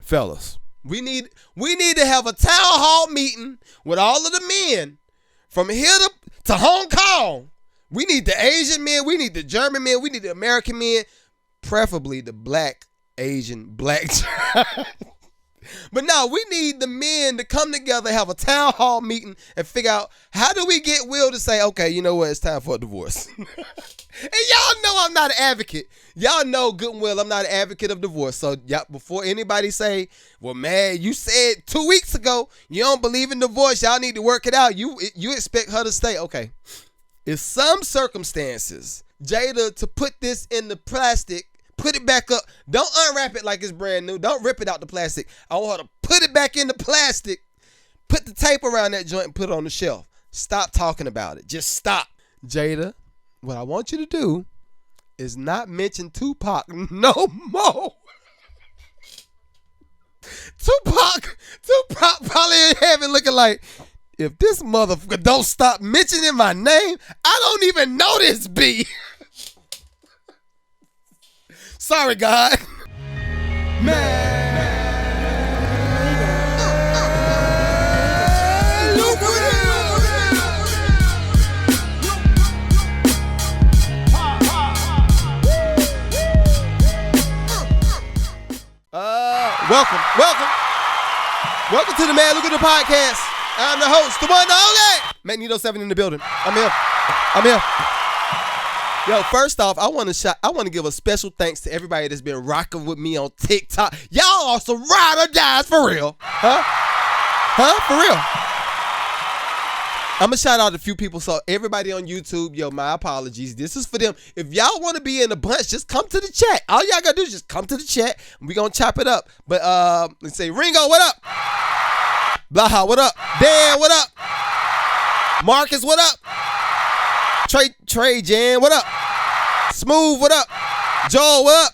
fellas, we need to have a town hall meeting with all of the men from here to Hong Kong. We need the Asian men, we need the German men, we need the American men, preferably the black, Asian, black. But no, we need the men to come together, have a town hall meeting, and figure out how do we get Will to say, okay, you know what, it's time for a divorce. And y'all know I'm not an advocate. Y'all know good and well I'm not an advocate of divorce. So before anybody say, well, man, you said 2 weeks ago you don't believe in divorce, y'all need to work it out. You expect her to stay. Okay. In some circumstances, Jada, to put this in the plastic, put it back up. Don't unwrap it like it's brand new. Don't rip it out the plastic. I want her to put it back in the plastic, put the tape around that joint and put it on the shelf. Stop talking about it. Just stop. Jada, what I want you to do is not mention Tupac no more. Tupac probably in heaven looking like, if this motherfucker don't stop mentioning my name, I don't even know this B. Sorry, God. Man. Welcome to the Mad Lucrative Podcast. I'm the host, the one, the only Magneto 7 in the building. I'm here. Yo, first off, I want to give a special thanks to everybody that's been rocking with me on TikTok. Y'all are some ride or dies for real. For real. I'm going to shout out a few people. So everybody on YouTube, yo, my apologies. This is for them. If y'all want to be in the bunch, just come to the chat. All y'all got to do is just come to the chat. We're going to chop it up. But let's say, Ringo, what up? Blaha, what up? Dan, what up? Marcus, what up? Trey Jan, what up? Smooth, what up? Joel, what up?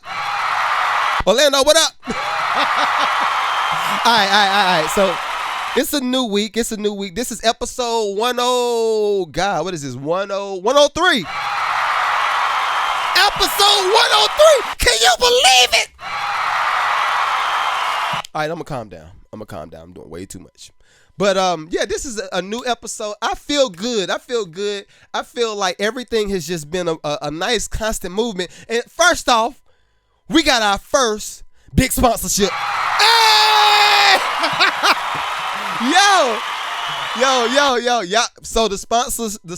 Orlando, what up? All right. So it's a new week. This is episode 10. God, what is this? 103. Episode 103. Can you believe it? All right, I'm gonna calm down. I'm doing way too much. But yeah, this is a new episode. I feel good. I feel like everything has just been a nice constant movement. And first off, we got our first big sponsorship. Hey! Yo. So the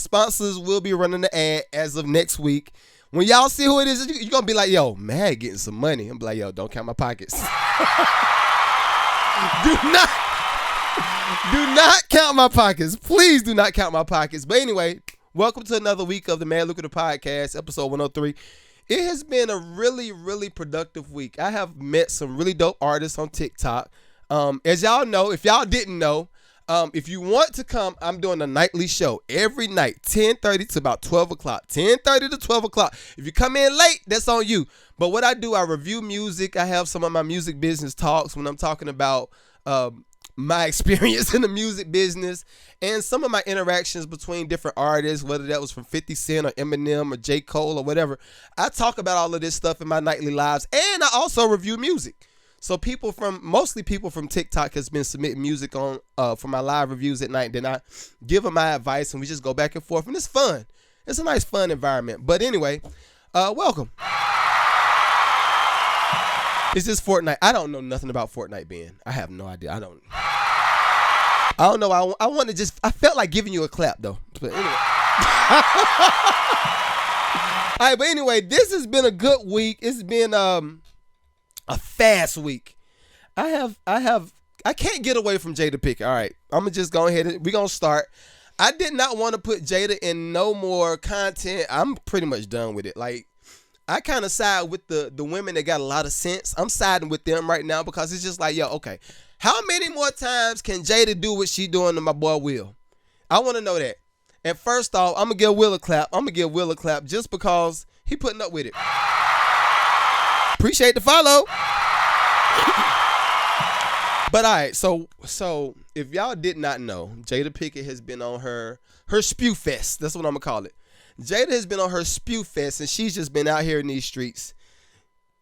sponsors will be running the ad as of next week. When y'all see who it is, you're gonna be like, yo, Mad getting some money. I'm like, yo, don't count my pockets. Do not count my pockets. Please do not count my pockets. But anyway, welcome to another week of the Mad Lucrative Podcast, episode 103. It has been a really, really productive week. I have met some really dope artists on TikTok. As y'all know, if y'all didn't know, if you want to come, I'm doing a nightly show every night, 10:30 to about 12 o'clock. 10:30 to 12 o'clock. If you come in late, that's on you. But what I do, I review music. I have some of my music business talks when I'm talking about my experience in the music business and some of my interactions between different artists, whether that was from 50 Cent or Eminem or J. Cole or whatever. I talk about all of this stuff in my nightly lives, and I also review music. So mostly people from TikTok has been submitting music on for my live reviews at night. Then I give them my advice and we just go back and forth, and it's fun. It's a nice, fun environment. But anyway, welcome. Is this Fortnite? I don't know nothing about Fortnite, Ben. I have no idea. I don't know. I want to I felt like giving you a clap, though. But anyway. All right, but anyway, this has been a good week. It's been a fast week. I can't get away from Jada Pinkett. All right, I'm going to just go ahead and we're going to start. I did not want to put Jada in no more content. I'm pretty much done with it. Like, I kind of side with the women that got a lot of sense. I'm siding with them right now because it's just like, yo, okay, how many more times can Jada do what she doing to my boy Will? I want to know that. And first off, I'm going to give Will a clap. Just because he putting up with it. Appreciate the follow. But all right, so if y'all did not know, Jada Pinkett has been on her spew fest. That's what I'm going to call it. Jada has been on her spew fest, and she's just been out here in these streets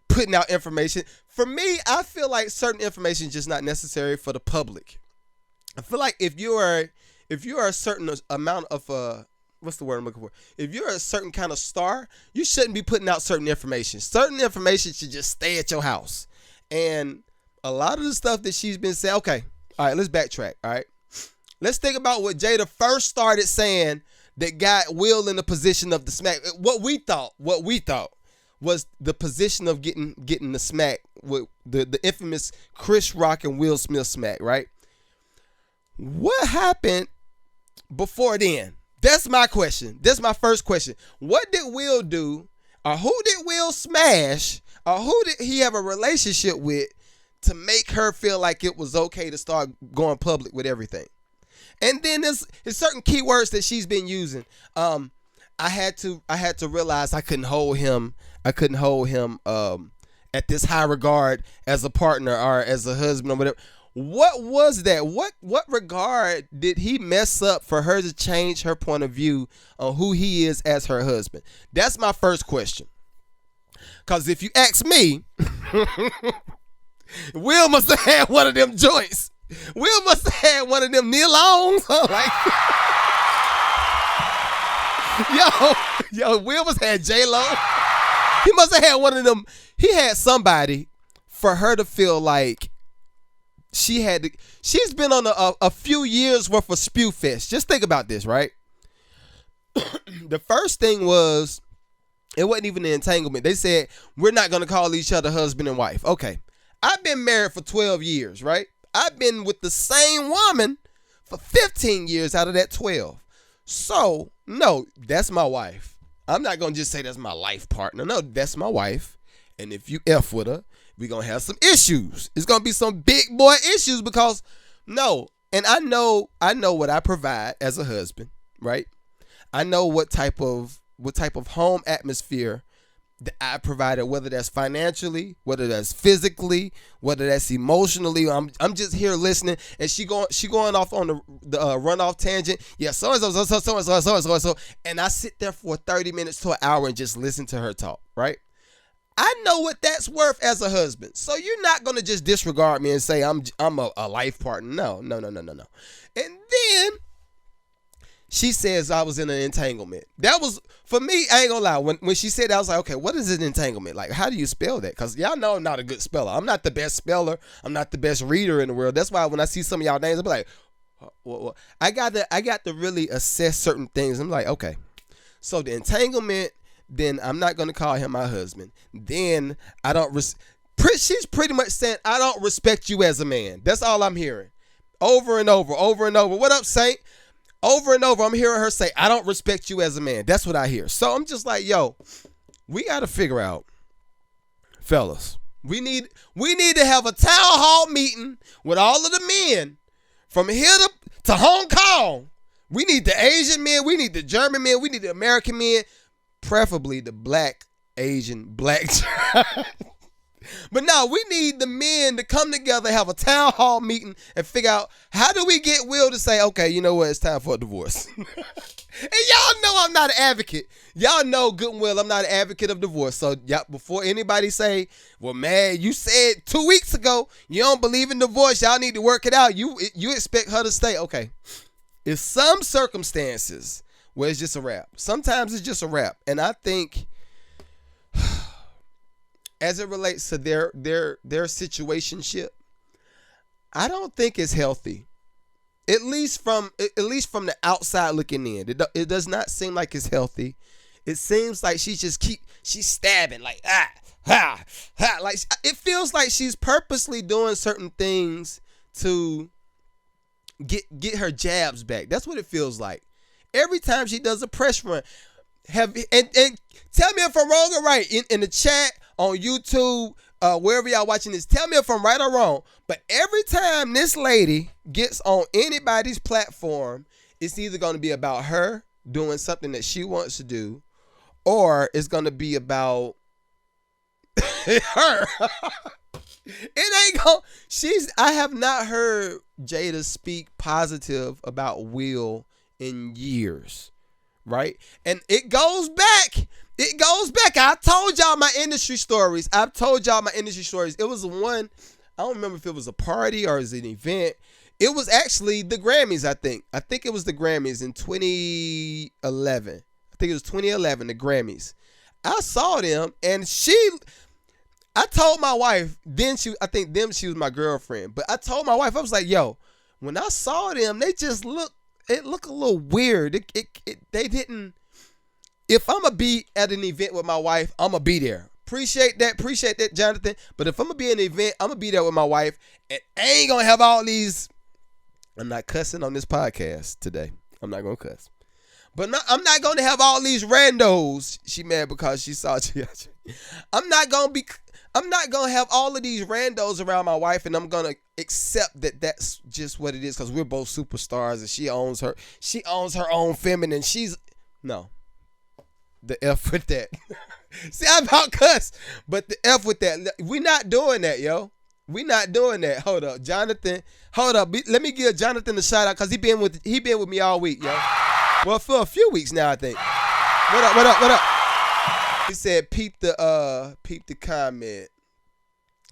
putting out information. for me, I feel like certain information is just not necessary for the public. I feel like if you are a certain amount of what's the word I'm looking for? If you're a certain kind of star, you shouldn't be putting out certain information. Certain information should just stay at your house. And a lot of the stuff that she's been saying, okay, all right, let's backtrack, all right? Let's think about what Jada first started saying that got Will in the position of the smack. What we thought was the position of getting the smack with the infamous Chris Rock and Will Smith smack, right? What happened before then? That's my question. That's my first question. What did Will do, or who did Will smash, or who did he have a relationship with to make her feel like it was okay to start going public with everything? And then there's certain keywords that she's been using. I had to realize I couldn't hold him at this high regard as a partner or as a husband or whatever. What was that? What regard did he mess up for her to change her point of view on who he is as her husband? That's my first question. Because if you ask me, Will must have had one of them joints. Will must have had one of them knee-longs. Like, yo, Will must have had J-Lo. He must have had one of them. He had somebody for her to feel like she's been on a few years worth of spew fest. Just think about this, right? The first thing was, it wasn't even an entanglement. They said, we're not going to call each other husband and wife. Okay. I've been married for 12 years, right? I've been with the same woman for 15 years out of that 12. So, no, that's my wife. I'm not going to just say that's my life partner. No, that's my wife. And if you F with her, we're going to have some issues. It's going to be some big boy issues because, no. And I know what I provide as a husband, right? I know what type of home atmosphere that I provided, whether that's financially, whether that's physically, whether that's emotionally. I'm just here listening, and she going off on the runoff tangent. Yeah, so and I sit there for 30 minutes to an hour and just listen to her talk, right? I know what that's worth as a husband. So you're not gonna just disregard me and say I'm a life partner. No. And then she says I was in an entanglement. That was, for me, I ain't gonna lie. When she said that, I was like, okay, what is an entanglement? Like, how do you spell that? Because y'all know I'm not a good speller. I'm not the best speller. I'm not the best reader in the world. That's why when I see some of y'all names, I'm like, well, I got to really assess certain things. I'm like, okay, so the entanglement, then I'm not gonna call him my husband. Then I don't. She's pretty much saying I don't respect you as a man. That's all I'm hearing, over and over. What up, Saint? Over and over, I'm hearing her say, I don't respect you as a man. That's what I hear. So I'm just like, yo, we got to figure out, fellas, we need to have a town hall meeting with all of the men from here to Hong Kong. We need the Asian men. We need the German men. We need the American men, preferably the black, Asian, black. But no, we need the men to come together, have a town hall meeting, and figure out how do we get Will to say, okay, you know what, it's time for a divorce. And y'all know I'm not an advocate. Y'all know good and well I'm not an advocate of divorce. So before anybody say, well, man, you said 2 weeks ago you don't believe in divorce, y'all need to work it out. You expect her to stay. Okay. It's some circumstances where it's just a wrap. Sometimes it's just a wrap. And I think as it relates to their situationship, I don't think it's healthy. At least from the outside looking in, it does not seem like it's healthy. It seems like she's stabbing like like it feels like she's purposely doing certain things to get her jabs back. That's what it feels like. Every time she does a press run, and tell me if I'm wrong or right in the chat, on YouTube, wherever y'all watching this, tell me if I'm right or wrong. But every time this lady gets on anybody's platform, it's either going to be about her doing something that she wants to do, or it's going to be about her. It ain't going. I have not heard Jada speak positive about Will in years, right? And it goes back. It goes back. I told y'all my industry stories. It was one, I don't remember if it was a party or it was an event. It was actually the Grammys, I think. I think it was the Grammys in 2011. I think it was 2011, the Grammys. I saw them, and I told my wife, she was my girlfriend, but I told my wife, I was like, yo, when I saw them, they just looked a little weird. They didn't, if I'm going to be at an event with my wife, I'm going to be there. Appreciate that, Jonathan. But if I'm going to be at an event, I'm going to be there with my wife, and I ain't going to have all these, I'm not cussing on this podcast today. I'm not going to cuss. But I'm not going to have all these randos. She mad because she saw you. I'm not going to have all of these randos around my wife, and I'm going to accept that that's just what it is because we're both superstars and she owns her own feminine. No. The F with that. See, I'm about cuss, but the F with that. We're not doing that, yo. We're not doing that. Hold up, Jonathan. Hold up. Let me give Jonathan a shout out because he been with me all week, yo. Well, for a few weeks now, I think. What up? He said, peep the comment.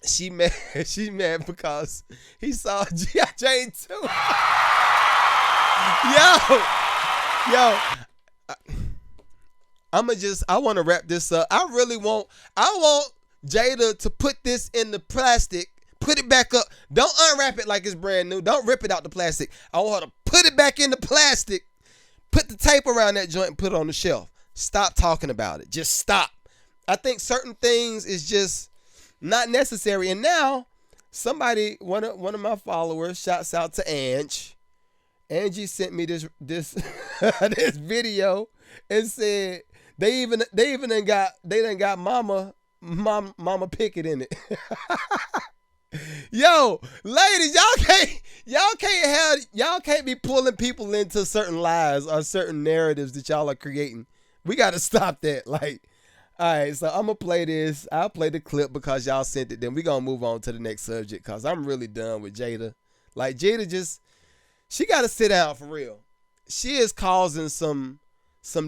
She mad because he saw G.I. Jane too. Yo. I want to wrap this up. I want Jada to put this in the plastic, put it back up. Don't unwrap it like it's brand new. Don't rip it out the plastic. I want her to put it back in the plastic, put the tape around that joint and put it on the shelf. Stop talking about it. Just stop. I think certain things is just not necessary. And now somebody, one of my followers, shouts out to Angie. Angie sent me this this video and said they even done got Mama Pickett in it. Yo, ladies, y'all can't be pulling people into certain lies or certain narratives that y'all are creating. We got to stop that. Like, all right, so I'm going to play this. I'll play the clip because y'all sent it. Then we're going to move on to the next subject because I'm really done with Jada. Like, Jada she got to sit down for real. She is causing some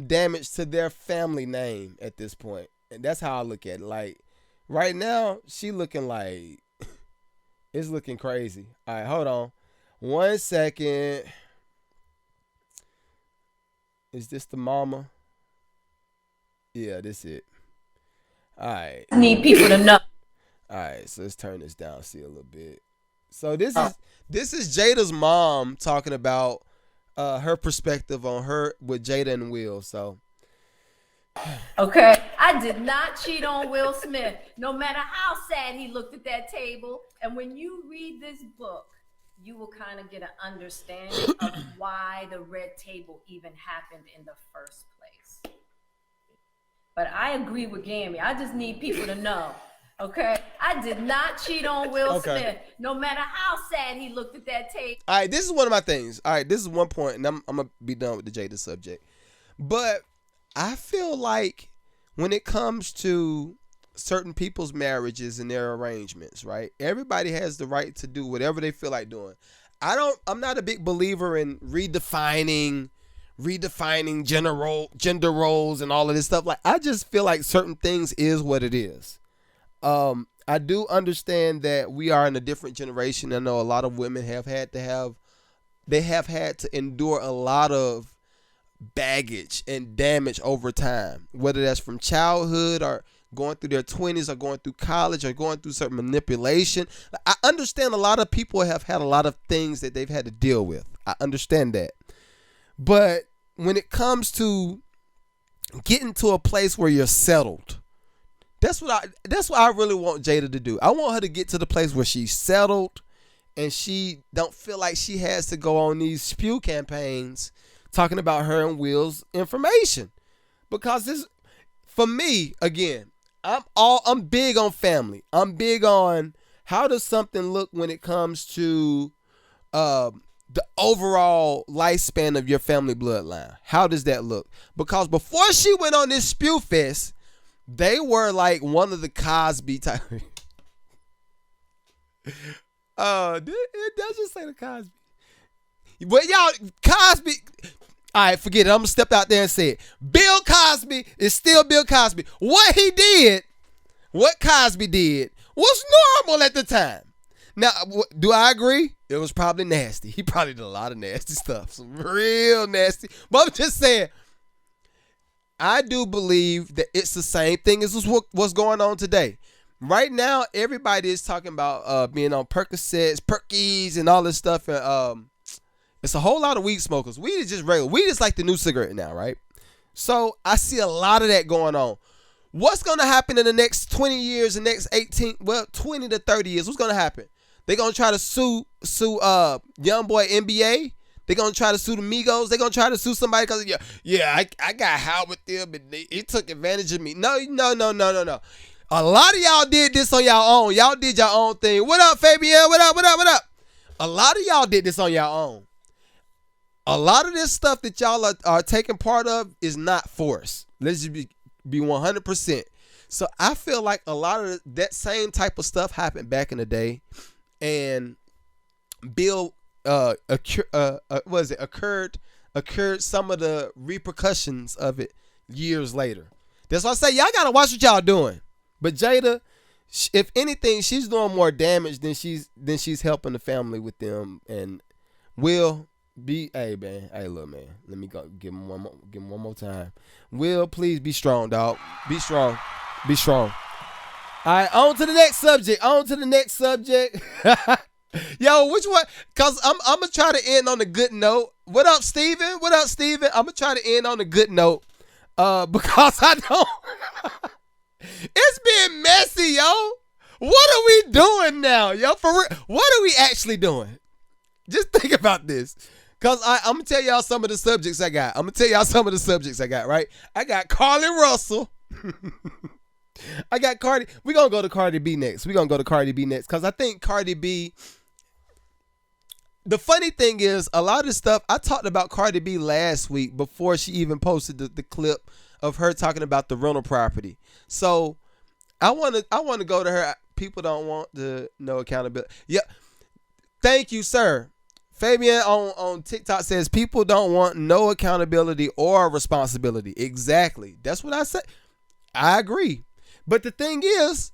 damage to their family name at this point. And that's how I look at it. Like, right now, she looking like, it's looking crazy. All right, hold on. 1 second. Is this the mama? Yeah, this it. All right. I need people to know. All right, so let's turn this down, see a little bit. So this is Jada's mom talking about her perspective on her with Jada and Will. So okay, I did not cheat on Will Smith, no matter how sad he looked at that table. And when you read this book, you will kind of get an understanding of why the red table even happened in the first place. But I agree with Gammy. I just need people to know. Okay, I did not cheat on Will Smith, no matter how sad he looked at that tape. All right, this is one of my things. All right, this is one point, and I'm gonna be done with the Jada subject. But I feel like when it comes to certain people's marriages and their arrangements, right? Everybody has the right to do whatever they feel like doing. I'm not a big believer in redefining gender roles and all of this stuff. Like, I just feel like certain things is what it is. I do understand that we are in a different generation. I know a lot of women have had to endure a lot of baggage and damage over time, whether that's from childhood or going through their 20s or going through college or going through certain manipulation. I understand a lot of people have had a lot of things that they've had to deal with. I understand that. But when it comes to getting to a place where you're settled, that's what I really want Jada to do. I want her to get to the place where she's settled and she don't feel like she has to go on these spew campaigns talking about her and Will's information. Because this, for me, again, I'm big on family. I'm big on how does something look when it comes to the overall lifespan of your family bloodline. How does that look? Because before she went on this spew fest, they were like one of the Cosby type. It does just say the Cosby. But y'all, Cosby, All right, forget it. I'm gonna step out there and say it. Bill Cosby is still Bill Cosby. What he did, what Cosby did, was normal at the time. Now, do I agree? It was probably nasty. He probably did a lot of nasty stuff, some real nasty. But I'm just saying, I do believe that it's the same thing as what's going on today. Right now, everybody is talking about being on Percocets, Perkies, and all this stuff. And it's a whole lot of weed smokers. Weed is just regular. Weed is like the new cigarette now, right? So I see a lot of that going on. What's going to happen in the next 20 years, the next 20 to 30 years? What's going to happen? They're going to try to sue young boy NBA. They're going to try to sue the Migos. They're going to try to sue somebody because, I got high with them and he took advantage of me. No. A lot of y'all did this on your own. Y'all did your own thing. What up, Fabian? What up? A lot of y'all did this on your own. A lot of this stuff that y'all are taking part of is not forced. Let's just be 100%. So I feel like a lot of that same type of stuff happened back in the day. And Bill occurred some of the repercussions of it years later. That's why I say y'all gotta watch what y'all doing. But Jada, if anything, she's doing more damage than she's helping the family with them. And Will, hey look, man, let me go give him one more time. Will, please be strong, dog. Be strong. All right, on to the next subject. Yo, which one? Cause I'm gonna try to end on a good note. What up, Steven? I'm gonna try to end on a good note. Because I don't. It's been messy, yo. What are we doing now, yo? For real, what are we actually doing? Just think about this. Cause I'm gonna tell y'all some of the subjects I got. Right? I got Carly Russell. I got Cardi. We're going to go to Cardi B next. Because I think Cardi B. The funny thing is, a lot of stuff, I talked about Cardi B last week before she even posted the clip of her talking about the rental property. So I want to go to her. People don't want to know accountability. Yeah. Thank you, sir. Fabian on TikTok says people don't want no accountability or responsibility. Exactly. That's what I said. I agree. But the thing is,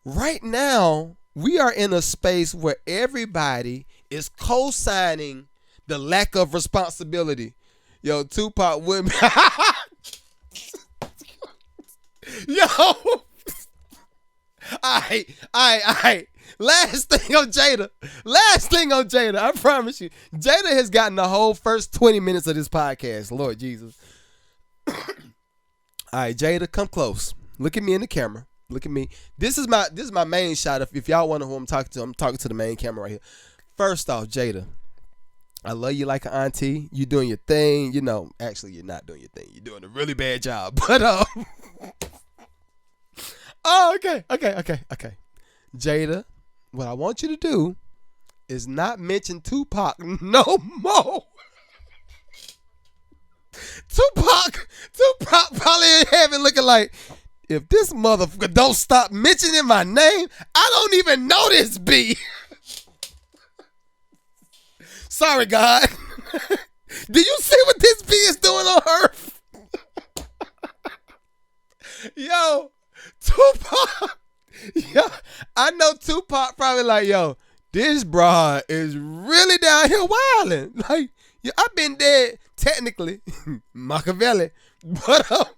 right now, we are in a space where everybody is co-signing the lack of responsibility. Yo, Tupac women. Yo. All right. Last thing on Jada. I promise you. Jada has gotten the whole first 20 minutes of this podcast. Lord Jesus. All right, Jada, come close. Look at me in the camera. Look at me. This is my main shot. If y'all wonder who I'm talking to the main camera right here. First off, Jada, I love you like an auntie. You doing your thing. You know, actually, you're not doing your thing. You're doing a really bad job. But oh, okay. Jada, what I want you to do is not mention Tupac no more. Tupac probably in heaven looking like, if this motherfucker don't stop mentioning my name, I don't even know this B. Sorry, God. Do you see what this B is doing on Earth? Yo, Tupac. Yo, I know Tupac probably like, yo, this broad is really down here wilding. Like, yo, I've been dead, technically, Machiavelli, but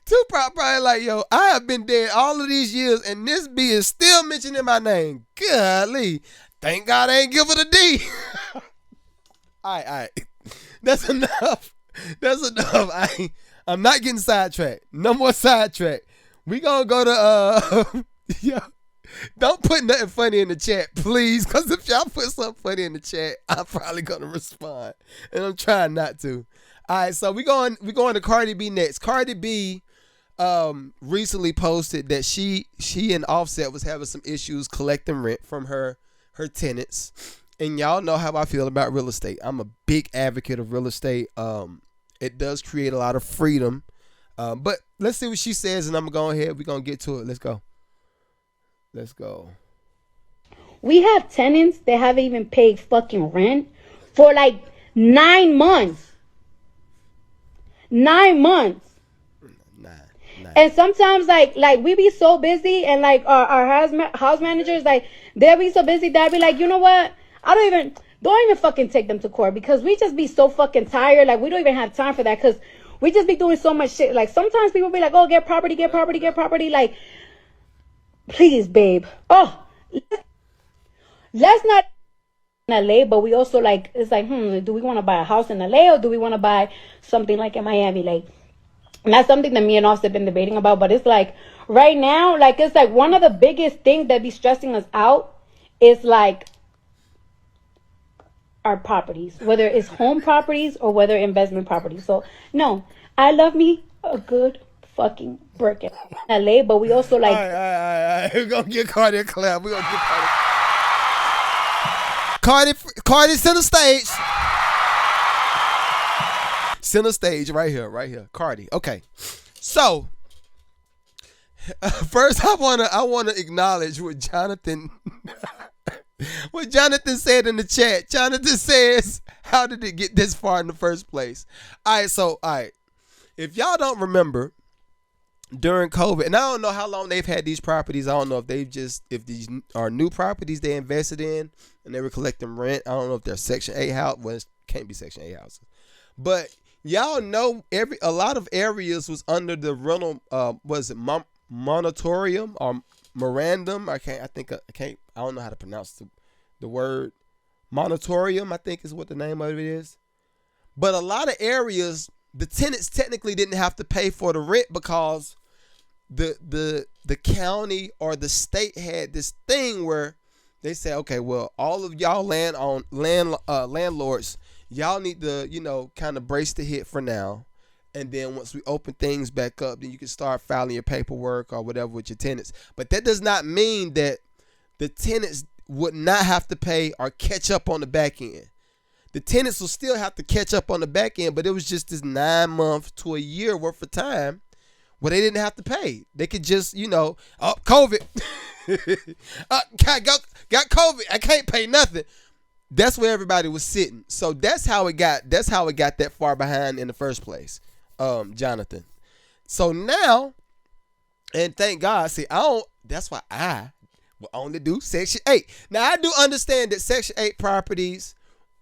Tupac probably like, yo, I have been dead all of these years, and this B is still mentioning my name. Golly, thank God I ain't give it a D. All right. That's enough. I'm not getting sidetracked. No more sidetrack. We gonna go to yo. Don't put nothing funny in the chat, please, because if y'all put something funny in the chat, I'm probably gonna respond, and I'm trying not to. All right, so we going to Cardi B next. Cardi B recently posted that she and Offset was having some issues collecting rent from her tenants, and y'all know how I feel about real estate. I'm a big advocate of real estate. It does create a lot of freedom, but let's see what she says, and I'm gonna go ahead. We're gonna get to it. Let's go. We have tenants that haven't even paid fucking rent for like 9 months. 9 months. Nah. And sometimes like we be so busy, and like our house managers, like they'll be so busy that I be like, you know what? Don't even fucking take them to court, because we just be so fucking tired. Like we don't even have time for that, because we just be doing so much shit. Like sometimes people be like, oh, get property. Like, please, babe. Oh, let's not in LA, but we also like, it's like, do we want to buy a house in LA, or do we want to buy something like in Miami? Like, and that's something that me and Offset have been debating about. But it's like right now, like it's like one of the biggest things that be stressing us out is like our properties, whether it's home properties or whether investment properties. So no, I love me a good fucking Birkin in LA, but we also like. All right. We're gonna get Cardi a clap. We're gonna get Cardi center stage. Center stage right here. Cardi. Okay. So first I wanna acknowledge what Jonathan said in the chat. Jonathan says, how did it get this far in the first place? All right. If y'all don't remember, during COVID, and I don't know how long they've had these properties. I don't know if if these are new properties they invested in and they were collecting rent. I don't know if they're Section 8 house. Well, it can't be Section 8 houses. But y'all know a lot of areas was under the rental, was it moratorium or memorandum? I don't know how to pronounce the word moratorium, I think is what the name of it is. But a lot of areas, the tenants technically didn't have to pay for the rent because the county or the state had this thing where they say, okay, well, all of y'all landlords, y'all need to, kind of brace the hit for now. And then once we open things back up, then you can start filing your paperwork or whatever with your tenants. But that does not mean that the tenants would not have to pay or catch up on the back end. The tenants will still have to catch up on the back end, but it was just this 9 months to a year worth of time where they didn't have to pay. They could just, COVID. Got COVID. I can't pay nothing. That's where everybody was sitting. So that's how it got that far behind in the first place, Jonathan. So now, and thank God, that's why I will only do Section 8. Now I do understand that Section 8 properties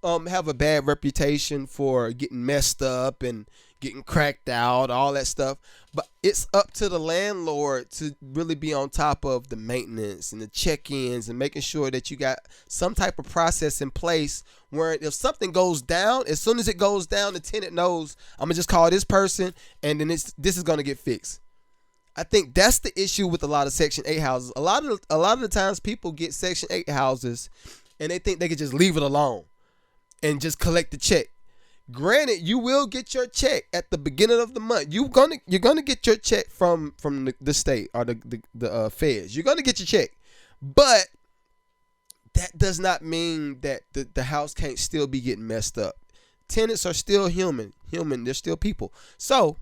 have a bad reputation for getting messed up and getting cracked out, all that stuff. But it's up to the landlord to really be on top of the maintenance and the check-ins and making sure that you got some type of process in place where if something goes down, as soon as it goes down, the tenant knows, I'm going to just call this person and then this is going to get fixed. I think that's the issue with a lot of Section 8 houses. A lot of the times people get Section 8 houses and they think they could just leave it alone and just collect the check. Granted, you will get your check at the beginning of the month. You're gonna get your check from the state or the feds. You're gonna get your check, but that does not mean that the house can't still be getting messed up. Tenants are still human. They're still people. So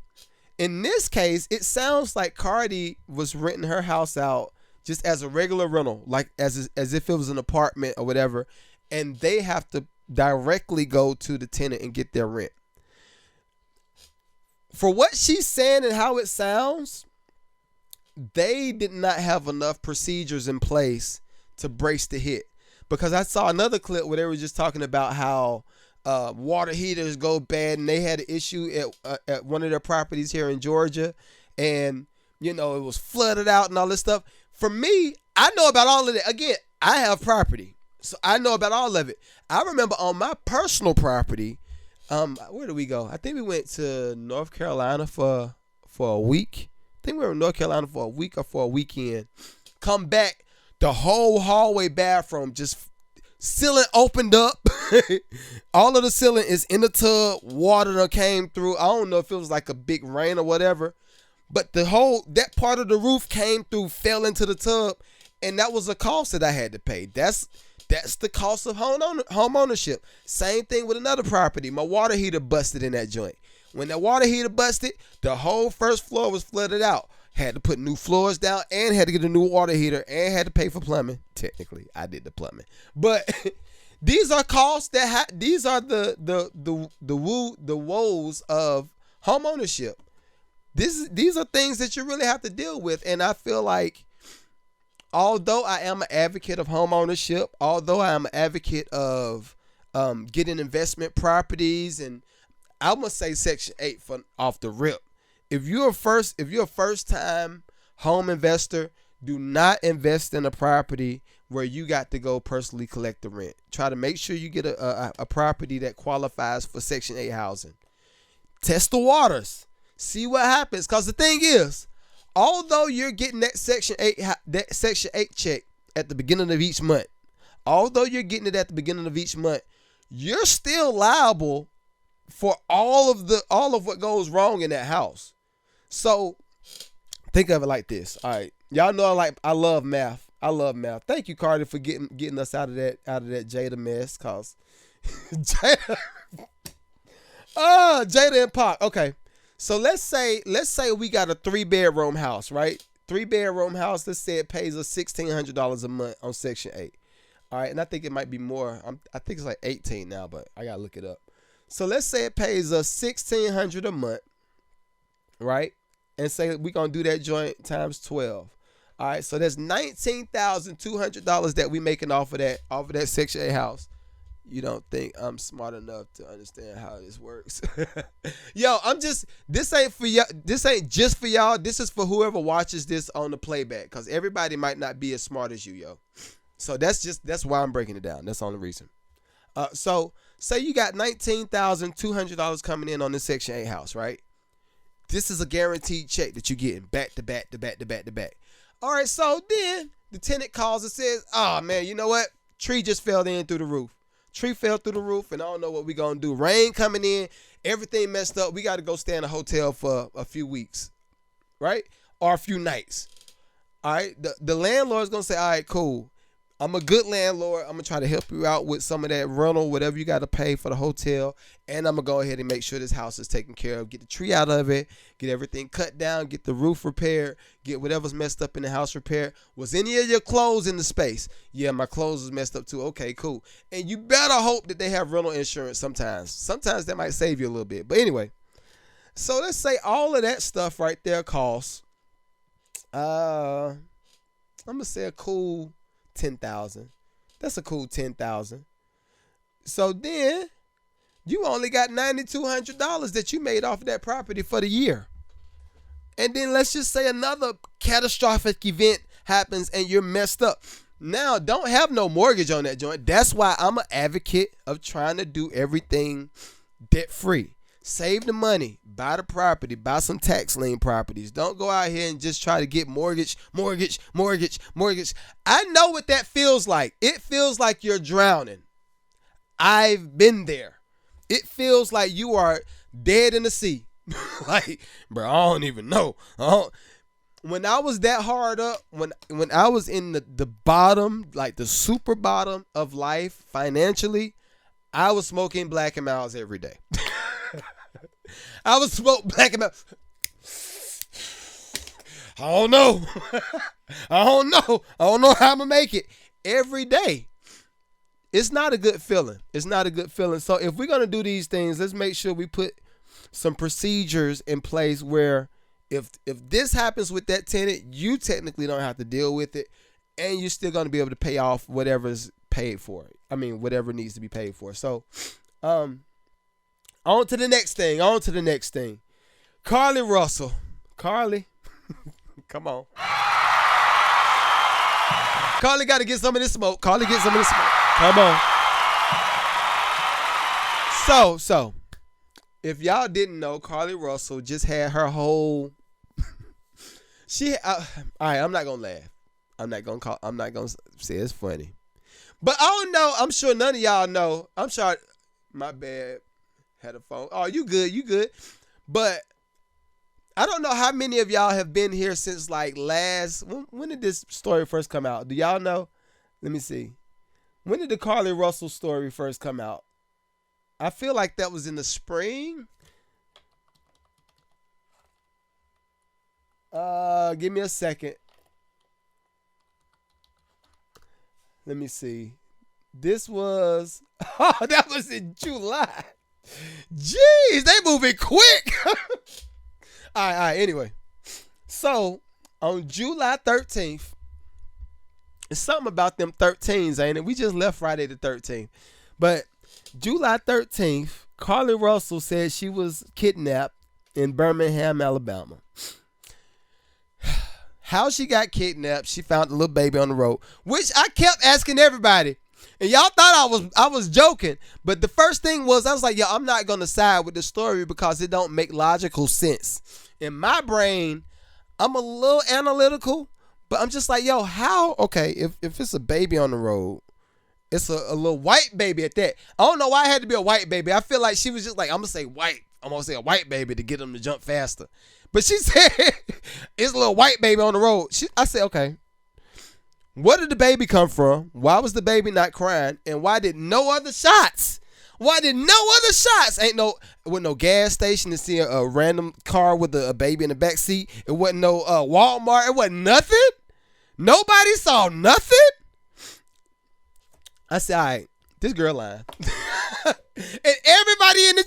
in this case, it sounds like Cardi was renting her house out just as a regular rental, like as if it was an apartment or whatever, and they have to directly go to the tenant and get their rent. For what she's saying and how it sounds, they did not have enough procedures in place to brace the hit. Because I saw another clip where they were just talking about how water heaters go bad, and they had an issue at one of their properties here in Georgia, and it was flooded out and all this stuff. For me, I know about all of that. Again, I have property, so I know about all of it. I remember on my personal property, where did we go? I think we went to North Carolina for a week. I think we were in North Carolina for a week or for a weekend. Come back, the whole hallway bathroom just ceiling opened up. All of the ceiling is in the tub. Water that came through. I don't know if it was like a big rain or whatever, but that part of the roof came through, fell into the tub, and that was a cost that I had to pay. That's the cost of home ownership. Same thing with another property. My water heater busted in that joint. When that water heater busted, the whole first floor was flooded out. Had to put new floors down and had to get a new water heater and had to pay for plumbing. Technically, I did the plumbing, but these are costs these are the woes of home ownership. These are things that you really have to deal with. And I feel like, although I am an advocate of home ownership, although I am an advocate of getting investment properties, and I'm gonna say Section 8 for off the rip. If you're a first time home investor, do not invest in a property where you got to go personally collect the rent. Try to make sure you get a property that qualifies for Section 8 housing. Test the waters. See what happens. Because the thing is, although you're getting that Section 8 check at the beginning of each month, you're still liable for all of what goes wrong in that house. So think of it like this. All right. Y'all know I love math. Thank you, Carter, for getting us out of that Jada mess. Cause Jada and Pac. Okay. So let's say we got a 3-bedroom house, right? 3-bedroom house. Let's say it pays us $1,600 a month on Section 8. All right, and I think it might be more. I think it's like 18 now, but I gotta look it up. So let's say it pays us $1,600 a month, right? And say we're gonna do that joint times 12. All right, so that's $19,200 that we making off of that Section 8 house. You don't think I'm smart enough to understand how this works? Yo, this ain't for y'all. This ain't just for y'all. This is for whoever watches this on the playback, because everybody might not be as smart as you, yo. So that's why I'm breaking it down. That's the only reason. So say you got $19,200 coming in on this Section 8 house, right? This is a guaranteed check that you're getting back to back to back to back to back. All right, so then the tenant calls and says, oh man, you know what? Tree just fell in through the roof. Tree fell through the roof, and I don't know what we gonna do. Rain coming in, everything messed up. We got to go stay in a hotel for a few weeks, right? Or a few nights. All right, the landlord's gonna say, all right, cool. I'm a good landlord. I'm gonna try to help you out with some of that rental, whatever you got to pay for the hotel, and I'm gonna go ahead and make sure this house is taken care of. Get the tree out of it, get everything cut down, get the roof repaired, get whatever's messed up in the house repaired. Was any of your clothes in the space? Yeah, my clothes was messed up too. Okay, cool. And you better hope that they have rental insurance sometimes. Sometimes that might save you a little bit. But anyway, so let's say all of that stuff right there costs, I'm gonna say a cool $10,000. That's a cool $10,000. So then you only got $9,200 that you made off of that property for the year. And then let's just say another catastrophic event happens and you're messed up. Now, don't have no mortgage on that joint. That's why I'm an advocate of trying to do everything debt free. Save the money, buy the property, buy some tax lien properties. Don't go out here and just try to get mortgage. I know what that feels like. It feels like you're drowning. I've been there. It feels like you are dead in the sea. Like, bro, I don't even know. When I was that hard up, when I was in the bottom, like the super bottom of life financially, I was smoking Black and Miles every day. I would smoke Black and Miles. I don't know. I don't know how I'm going to make it every day. It's not a good feeling. So if we're going to do these things, let's make sure we put some procedures in place where if this happens with that tenant, you technically don't have to deal with it, and you're still going to be able to pay off whatever's paid for. Whatever needs to be paid for. So, on to the next thing. Carly Russell. Carly, come on. Carly got to get some of this smoke. Come on. So, if y'all didn't know, Carly Russell just had her whole. All right, I'm not gonna laugh. I'm not gonna say it's funny. But I don't know. I'm sure none of y'all know. I'm sorry. My bad. Had a phone. Oh, you good. But I don't know how many of y'all have been here since like when did this story first come out? Do y'all know? Let me see. When did the Carly Russell story first come out? I feel like that was in the spring. Give me a second. Let me see. This was that was in July. Jeez, they moving quick. All right. Anyway, so on July 13th, it's something about them 13s, ain't it? We just left Friday the 13th. But July 13th, Carly Russell said she was kidnapped in Birmingham, Alabama. How she got kidnapped, she found a little baby on the road, which I kept asking everybody. And y'all thought I was joking. But the first thing was, I was like, yo, I'm not going to side with the story because it don't make logical sense. In my brain, I'm a little analytical, but I'm just like, yo, how? Okay, if it's a baby on the road, it's a little white baby at that. I don't know why it had to be a white baby. I feel like she was just like, I'm going to say white. I'm going to say a white baby to get them to jump faster. But she said, it's a little white baby on the road. I said, okay. Where did the baby come from? Why was the baby not crying? And why did no other shots? Ain't no gas station to see a random car with a baby in the back seat. It wasn't no Walmart. It wasn't nothing. Nobody saw nothing. I said, all right, this girl lying. And everybody in the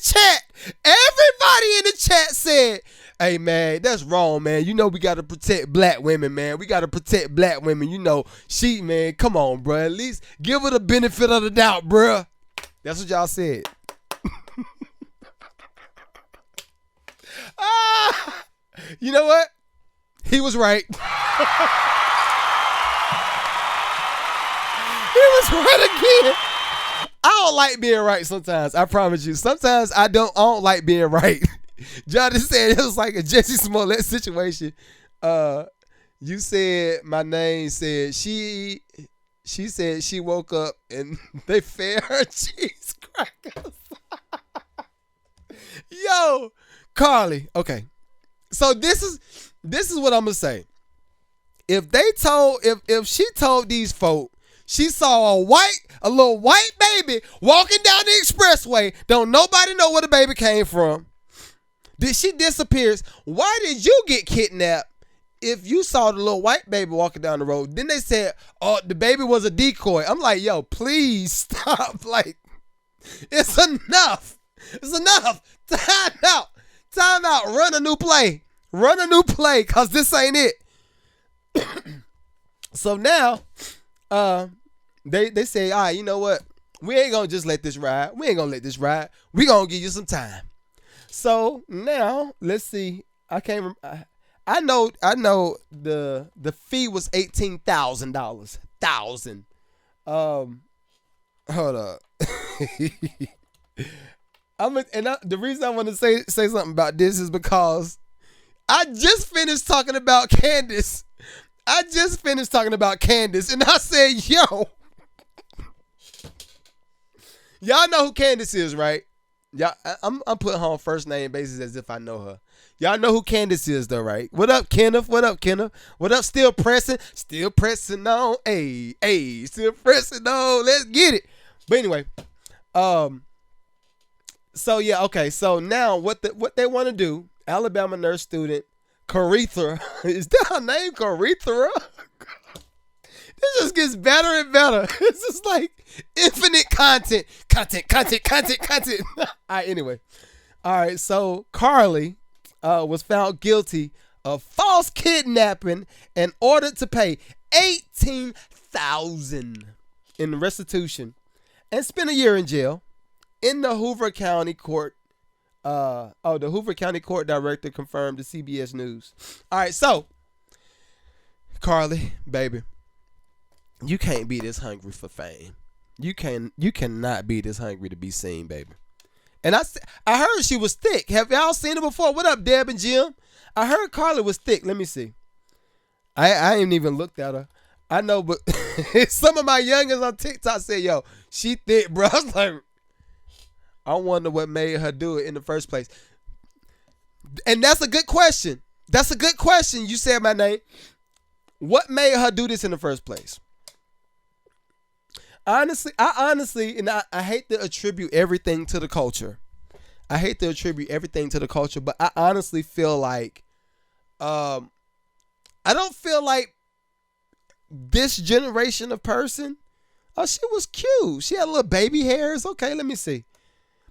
chat said, hey, man, that's wrong, man. You know we got to protect black women, man. We got to protect black women. You know, man, come on, bro. At least give her the benefit of the doubt, bro. That's what y'all said. You know what? He was right. He was right again. I don't like being right sometimes. I promise you. Sometimes I don't like being right. Johnny said it was like a Jesse Smollett situation. You said my name. Said she said she woke up and they fed her cheese crackers. Yo, Carly. Okay, so this is what I'm gonna say. If she told these folk she saw a little white baby walking down the expressway, don't nobody know where the baby came from. Did she disappears? Why did you get kidnapped if you saw the little white baby walking down the road? Then they said, oh, the baby was a decoy. I'm like, yo, please stop. Like, it's enough. It's enough. Time out. Run a new play, because this ain't it. So now, they say, all right, you know what? We ain't going to just let this ride. We going to give you some time. So now let's see. I know the fee was $18,000. Hold up. The reason I want to say something about this is because I just finished talking about Candace. And I said, yo, y'all know who Candace is, right? Y'all, I'm putting her on first name basis as if I know her. Y'all know who Candace is, though, right? What up, Kenneth? What up? Still pressing on. Hey, still pressing on. Let's get it. But anyway, so yeah, okay. So now what they want to do? Alabama nurse student Caretha, is that her name, Caretha? This just gets better and better. It's just like infinite content. All right, anyway. All right, so Carly was found guilty of false kidnapping and ordered to pay $18,000 in restitution and spent a year in jail. In the Hoover County Court, the Hoover County Court director confirmed to CBS News. All right, so Carly, baby, you can't be this hungry for fame. You cannot be this hungry to be seen, baby. And I heard she was thick. Have y'all seen her before? What up, Deb and Jim? I heard Carly was thick. Let me see. I ain't even looked at her. I know, but some of my youngins on TikTok said, yo, she thick, bro. I was like, I wonder what made her do it in the first place. And that's a good question. You said my name. What made her do this in the first place? Honestly, and I hate to attribute everything to the culture. But I honestly feel like, I don't feel like this generation of person, oh, she was cute. She had little baby hairs. Okay, let me see.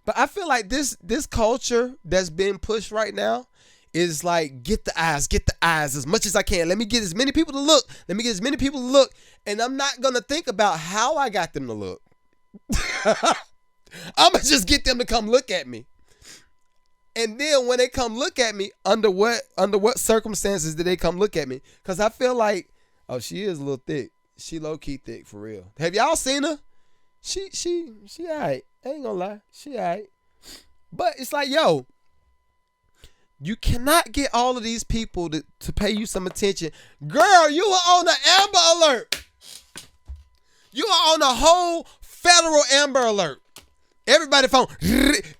But I feel like this culture that's being pushed right now is like, get the eyes as much as I can. Let me get as many people to look. And I'm not going to think about how I got them to look. I'm going to just get them to come look at me. And then when they come look at me, under what circumstances did they come look at me? Because I feel like, oh, she is a little thick. She low-key thick for real. Have y'all seen her? She all right. I ain't gonna lie. She all right. But it's like, yo, you cannot get all of these people to pay you some attention. Girl, you were on the Amber Alert. You are on the whole federal Amber Alert. Everybody phone.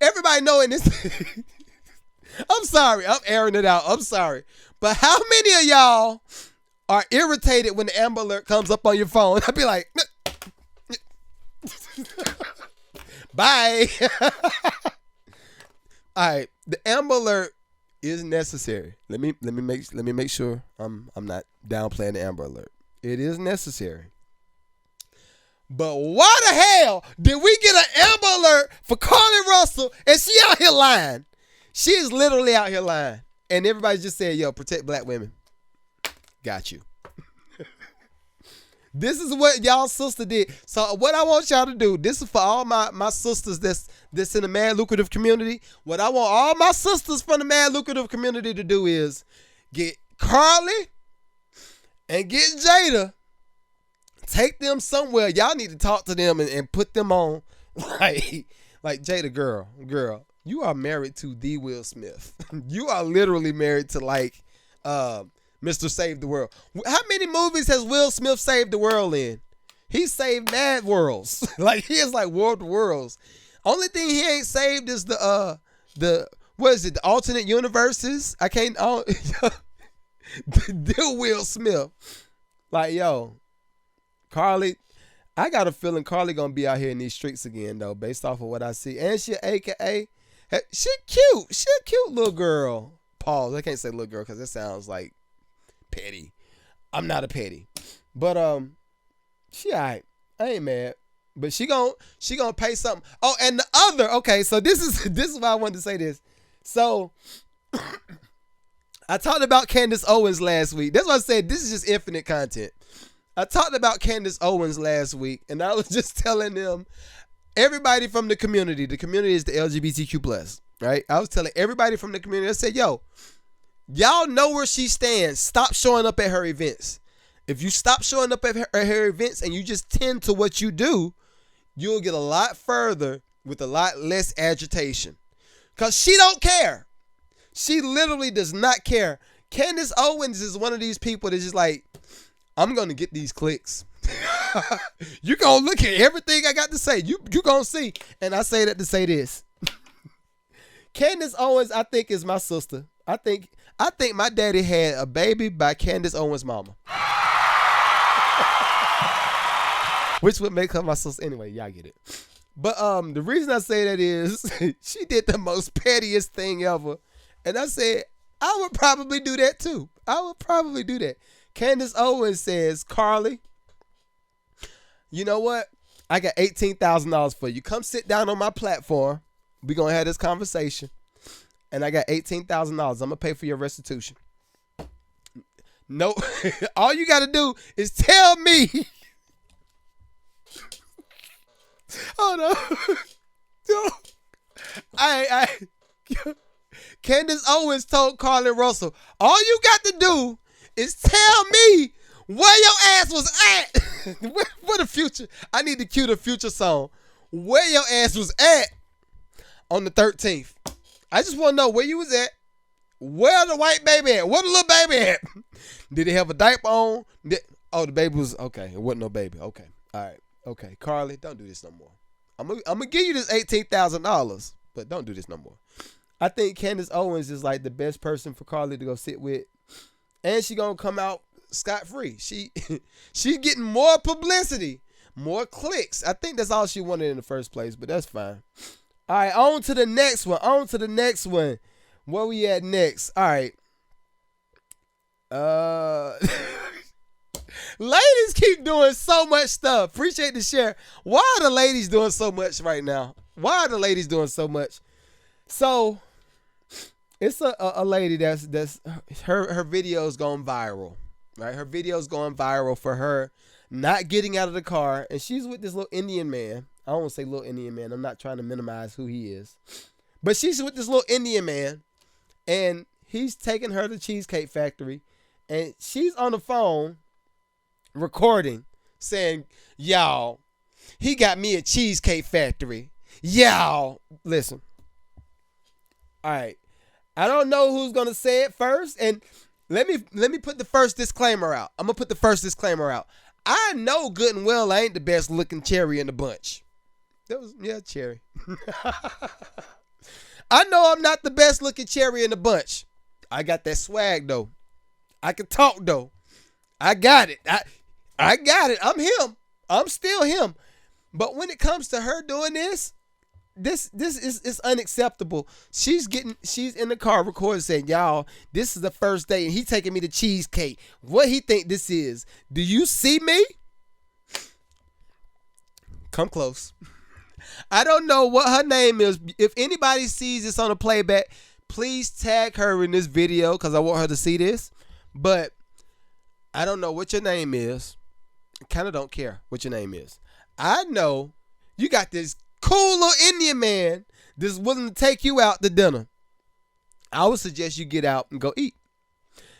Everybody knowing this. I'm sorry. I'm airing it out. I'm sorry. But how many of y'all are irritated when the Amber Alert comes up on your phone? I'd be like, bye. All right. The Amber Alert is necessary. Let me make sure I'm not downplaying the Amber Alert. It is necessary. But why the hell did we get an Amber Alert for Carly Russell and she out here lying? She is literally out here lying. And everybody just said, yo, protect black women. Got you. This is what y'all sister did. So what I want y'all to do, this is for all my sisters that's in the Mad Lucrative community. What I want all my sisters from the Mad Lucrative community to do is get Carly and get Jada. Take them somewhere. Y'all need to talk to them and put them on. Like Jada, girl, you are married to the Will Smith. You are literally married to like Mr. Save the World. How many movies has Will Smith saved the world in? He saved mad worlds. Like he is like World of Worlds. Only thing he ain't saved is the what is it? The alternate universes. The Will Smith. Like, yo, Carly, I got a feeling Carly gonna be out here in these streets again though, based off of what I see. And she AKA, she cute. She a cute little girl. Pause. I can't say little girl because that sounds like petty. I'm not a petty. But she alright. I ain't mad. But she gonna pay something. Oh, and the other, okay, so this is why I wanted to say this. So I talked about Candace Owens last week. That's why I said this is just infinite content. I talked about Candace Owens last week, and I was just telling them, everybody from the community is the LGBTQ+, right? I was telling everybody from the community, I said, yo, y'all know where she stands. Stop showing up at her events. If you stop showing up at her events and you just tend to what you do, you'll get a lot further with a lot less agitation. Because she don't care. She literally does not care. Candace Owens is one of these people that's just like, I'm going to get these clicks. You're going to look at everything I got to say. You going to see. And I say that to say this. Candace Owens, I think, is my sister. I think my daddy had a baby by Candace Owens' mama. Which would make her my sister. Anyway, y'all get it. But the reason I say that is she did the most pettiest thing ever. And I said, I would probably do that too. I would probably do that. Candace Owens says, Carly, you know what? I got $18,000 for you. Come sit down on my platform. We're going to have this conversation. And I got $18,000. I'm going to pay for your restitution. No, all you got to do is tell me. Hold on. Candace Owens told Carly Russell, all you got to do is tell me where your ass was at. Where the future? I need to cue the future song. Where your ass was at on the 13th. I just want to know where you was at. Where the white baby at? Where the little baby at? Did he have a diaper on? The baby was, okay. It wasn't no baby. Okay. All right. Okay. Carly, don't do this no more. I'm going to give you this $18,000, but don't do this no more. I think Candace Owens is like the best person for Carly to go sit with. And she going to come out scot-free. She's getting more publicity, more clicks. I think that's all she wanted in the first place, but that's fine. All right, on to the next one. Where we at next? All right. Ladies keep doing so much stuff. Appreciate the share. Why are the ladies doing so much right now? Why are the ladies doing so much? So it's a lady that's her video's going viral, right? Her video's going viral for her not getting out of the car, and she's with this little Indian man. I don't want to say little Indian man. I'm not trying to minimize who he is, but she's with this little Indian man, and he's taking her to Cheesecake Factory, and she's on the phone recording, saying, "Y'all, he got me a Cheesecake Factory. Y'all, listen. All right. I don't know who's gonna say it first, and let me put the first disclaimer out. I'm gonna put the first disclaimer out. I know good and well I ain't the best looking cherry in the bunch. Cherry. I know I'm not the best looking cherry in the bunch. I got that swag though. I can talk though. I got it. I got it. I'm him. I'm still him. But when it comes to her doing this is unacceptable. She's in the car recording saying, "Y'all, this is the first day and he taking me to cheesecake. What he think this is? Do you see me?" Come close. I don't know what her name is. If anybody sees this on a playback, please tag her in this video because I want her to see this. But I don't know what your name is. I kind of don't care what your name is. I know you got this cool little Indian man that's willing to take you out to dinner. I would suggest you get out and go eat.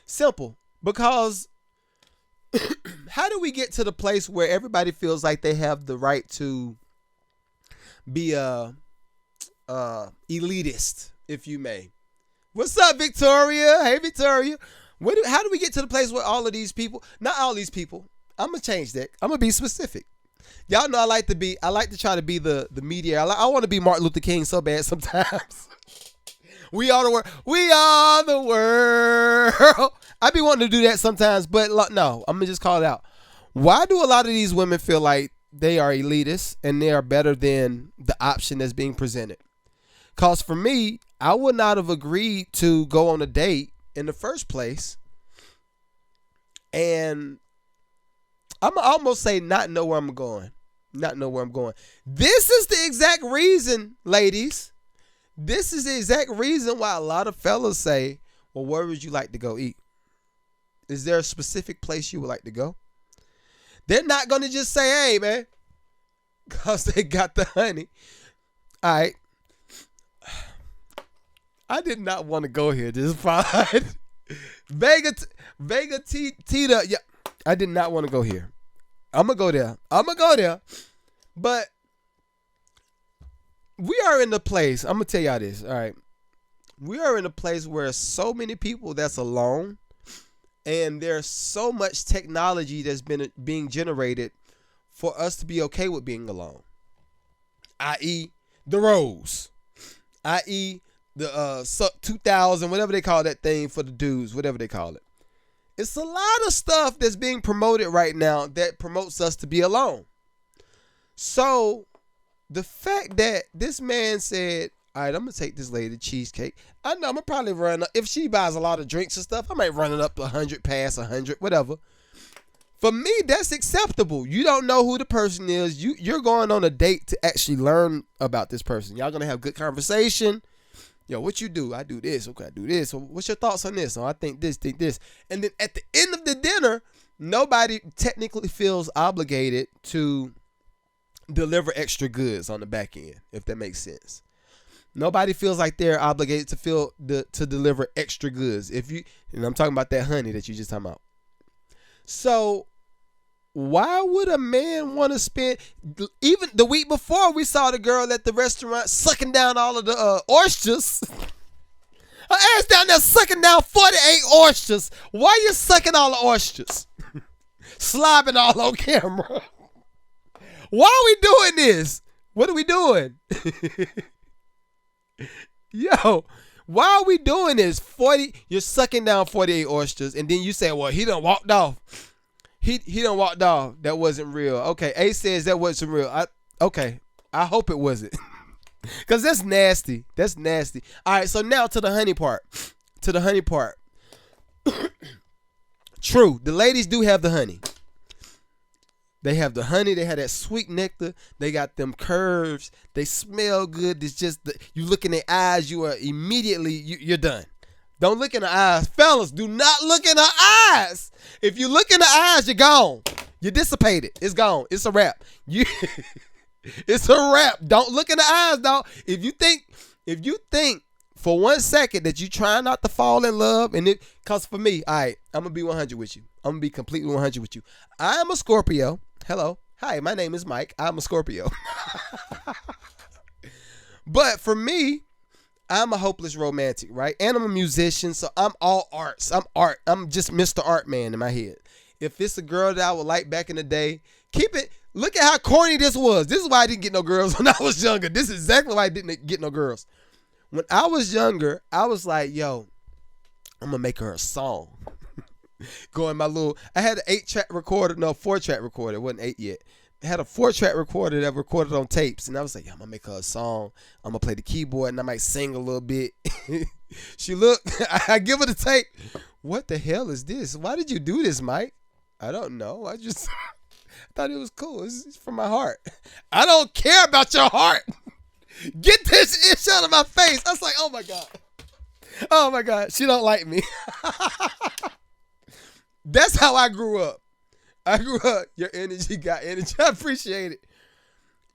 Simple. Because how do we get to the place where everybody feels like they have the right to be a elitist, if you may? What's up, Victoria? Hey, Victoria. How do we get to the place where all of these people, not all these people, I'm going to change that. I'm going to be specific. Y'all know I like to try to be the media. I want to be Martin Luther King so bad sometimes. We are the world. We are the world. I be wanting to do that sometimes, but no, I'm going to just call it out. Why do a lot of these women feel like they are elitists and they are better than the option that's being presented? Because for me, I would not have agreed to go on a date in the first place, and I'm almost say not know where I'm going. Not know where I'm going. This is the exact reason, ladies. This is the exact reason why a lot of fellas say, "Well, where would you like to go eat?" Is there a specific place you would like to go? They're not going to just say, "Hey, man," because they got the honey. All right. I did not want to go here. This is fine. Vega Tita. Yeah, I did not want to go here. I'm going to go there. But we are in the place. I'm going to tell y'all this. All right. We are in a place where so many people that's alone, and there's so much technology that's being generated for us to be okay with being alone. I.e. the Rose. I.e. the 2000, whatever they call that thing for the dudes, whatever they call it. It's a lot of stuff that's being promoted right now that promotes us to be alone. So the fact that this man said, "All right, I'm going to take this lady to cheesecake." I know I'm going to probably run up. If she buys a lot of drinks and stuff, I might run it up to 100, past 100, whatever. For me, that's acceptable. You don't know who the person is. You're going on a date to actually learn about this person. Y'all going to have good conversation. Yo, what you do? I do this. Okay, I do this. So what's your thoughts on this? Oh, I think this. And then at the end of the dinner, nobody technically feels obligated to deliver extra goods on the back end, if that makes sense. Nobody feels like they're obligated to deliver extra goods. And I'm talking about that honey that you just talking about. So why would a man want to spend, even the week before we saw the girl at the restaurant sucking down all of the oysters. Her ass down there sucking down 48 oysters. Why you sucking all the oysters? Slobbing all on camera. Why are we doing this? What are we doing? Yo, why are we doing this? You're sucking down 48 oysters, and then you say, "Well, he done walked off." He done walked off. That wasn't real. Okay, A says that wasn't real. Okay, I hope it wasn't. Because that's nasty. That's nasty. All right, so now to the honey part. True, the ladies do have the honey. They have the honey. They have that sweet nectar. They got them curves. They smell good. It's just you look in their eyes, you are immediately you're done. Don't look in the eyes, fellas. Do not look in the eyes. If you look in the eyes, you're gone. You're dissipated. It's gone. It's a wrap. It's a wrap. Don't look in the eyes, dog. If you think for 1 second that you try not to fall in love, cause for me, all right, I'm gonna be 100 with you. I'm gonna be completely 100 with you. I am a Scorpio. Hello. Hi, my name is Mike. I'm a Scorpio. But for me, I'm a hopeless romantic, right? And I'm a musician, so I'm all arts. I'm art. I'm just Mr. Art Man in my head. If it's a girl that I would like back in the day, keep it. Look at how corny this was. This is why I didn't get no girls when I was younger. This is exactly why I didn't get no girls. When I was younger, I was like, yo, I'm going to make her a song. Go in my I had an 8-track recorder, no, 4-track recorder. It wasn't 8 yet. I had a 4-track recorder that recorded on tapes. And I was like, yeah, I'm going to make her a song. I'm going to play the keyboard and I might sing a little bit. She looked, I give her the tape. What the hell is this? Why did you do this, Mike? I don't know. I just thought it was cool. It's from my heart. I don't care about your heart. Get this ish out of my face. I was like, oh my God. Oh my God. She don't like me. That's how I grew up. Your energy got energy. I appreciate it.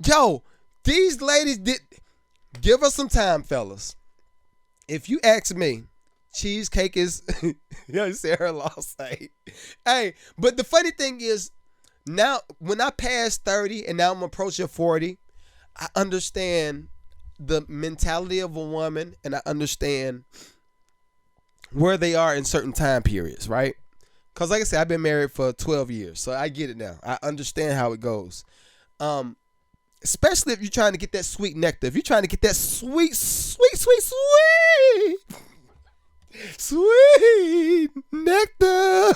Yo, these ladies did give us some time, fellas. If you ask me, cheesecake is, Sarah Law say. Hey, but the funny thing is, now when I pass 30 and now I'm approaching 40, I understand the mentality of a woman and I understand where they are in certain time periods, right? Because like I said, I've been married for 12 years, so I get it now. I understand how it goes. Especially if you're trying to get that sweet nectar. If you're trying to get that sweet nectar.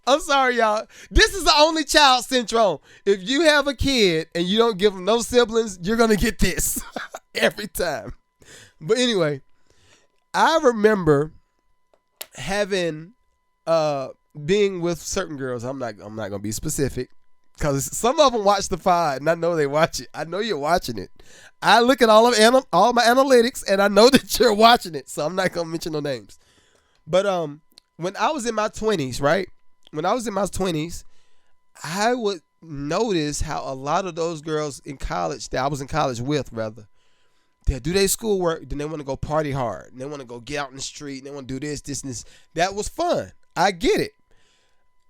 I'm sorry, y'all. This is the only child syndrome. If you have a kid and you don't give them no siblings, you're going to get this every time. But anyway, I remember having being with certain girls. I'm not going to be specific because some of them watch the pod and I know they watch it. I know you're watching it. I look at all my analytics and I know that you're watching it. So I'm not going to mention no names. But when I was in my 20s, right? When I was in my 20s, I would notice how a lot of those girls in college that I was in college with, rather, they'll do their schoolwork, then they want to go party hard. And they want to go get out in the street, and they want to do this, and this. That was fun. I get it.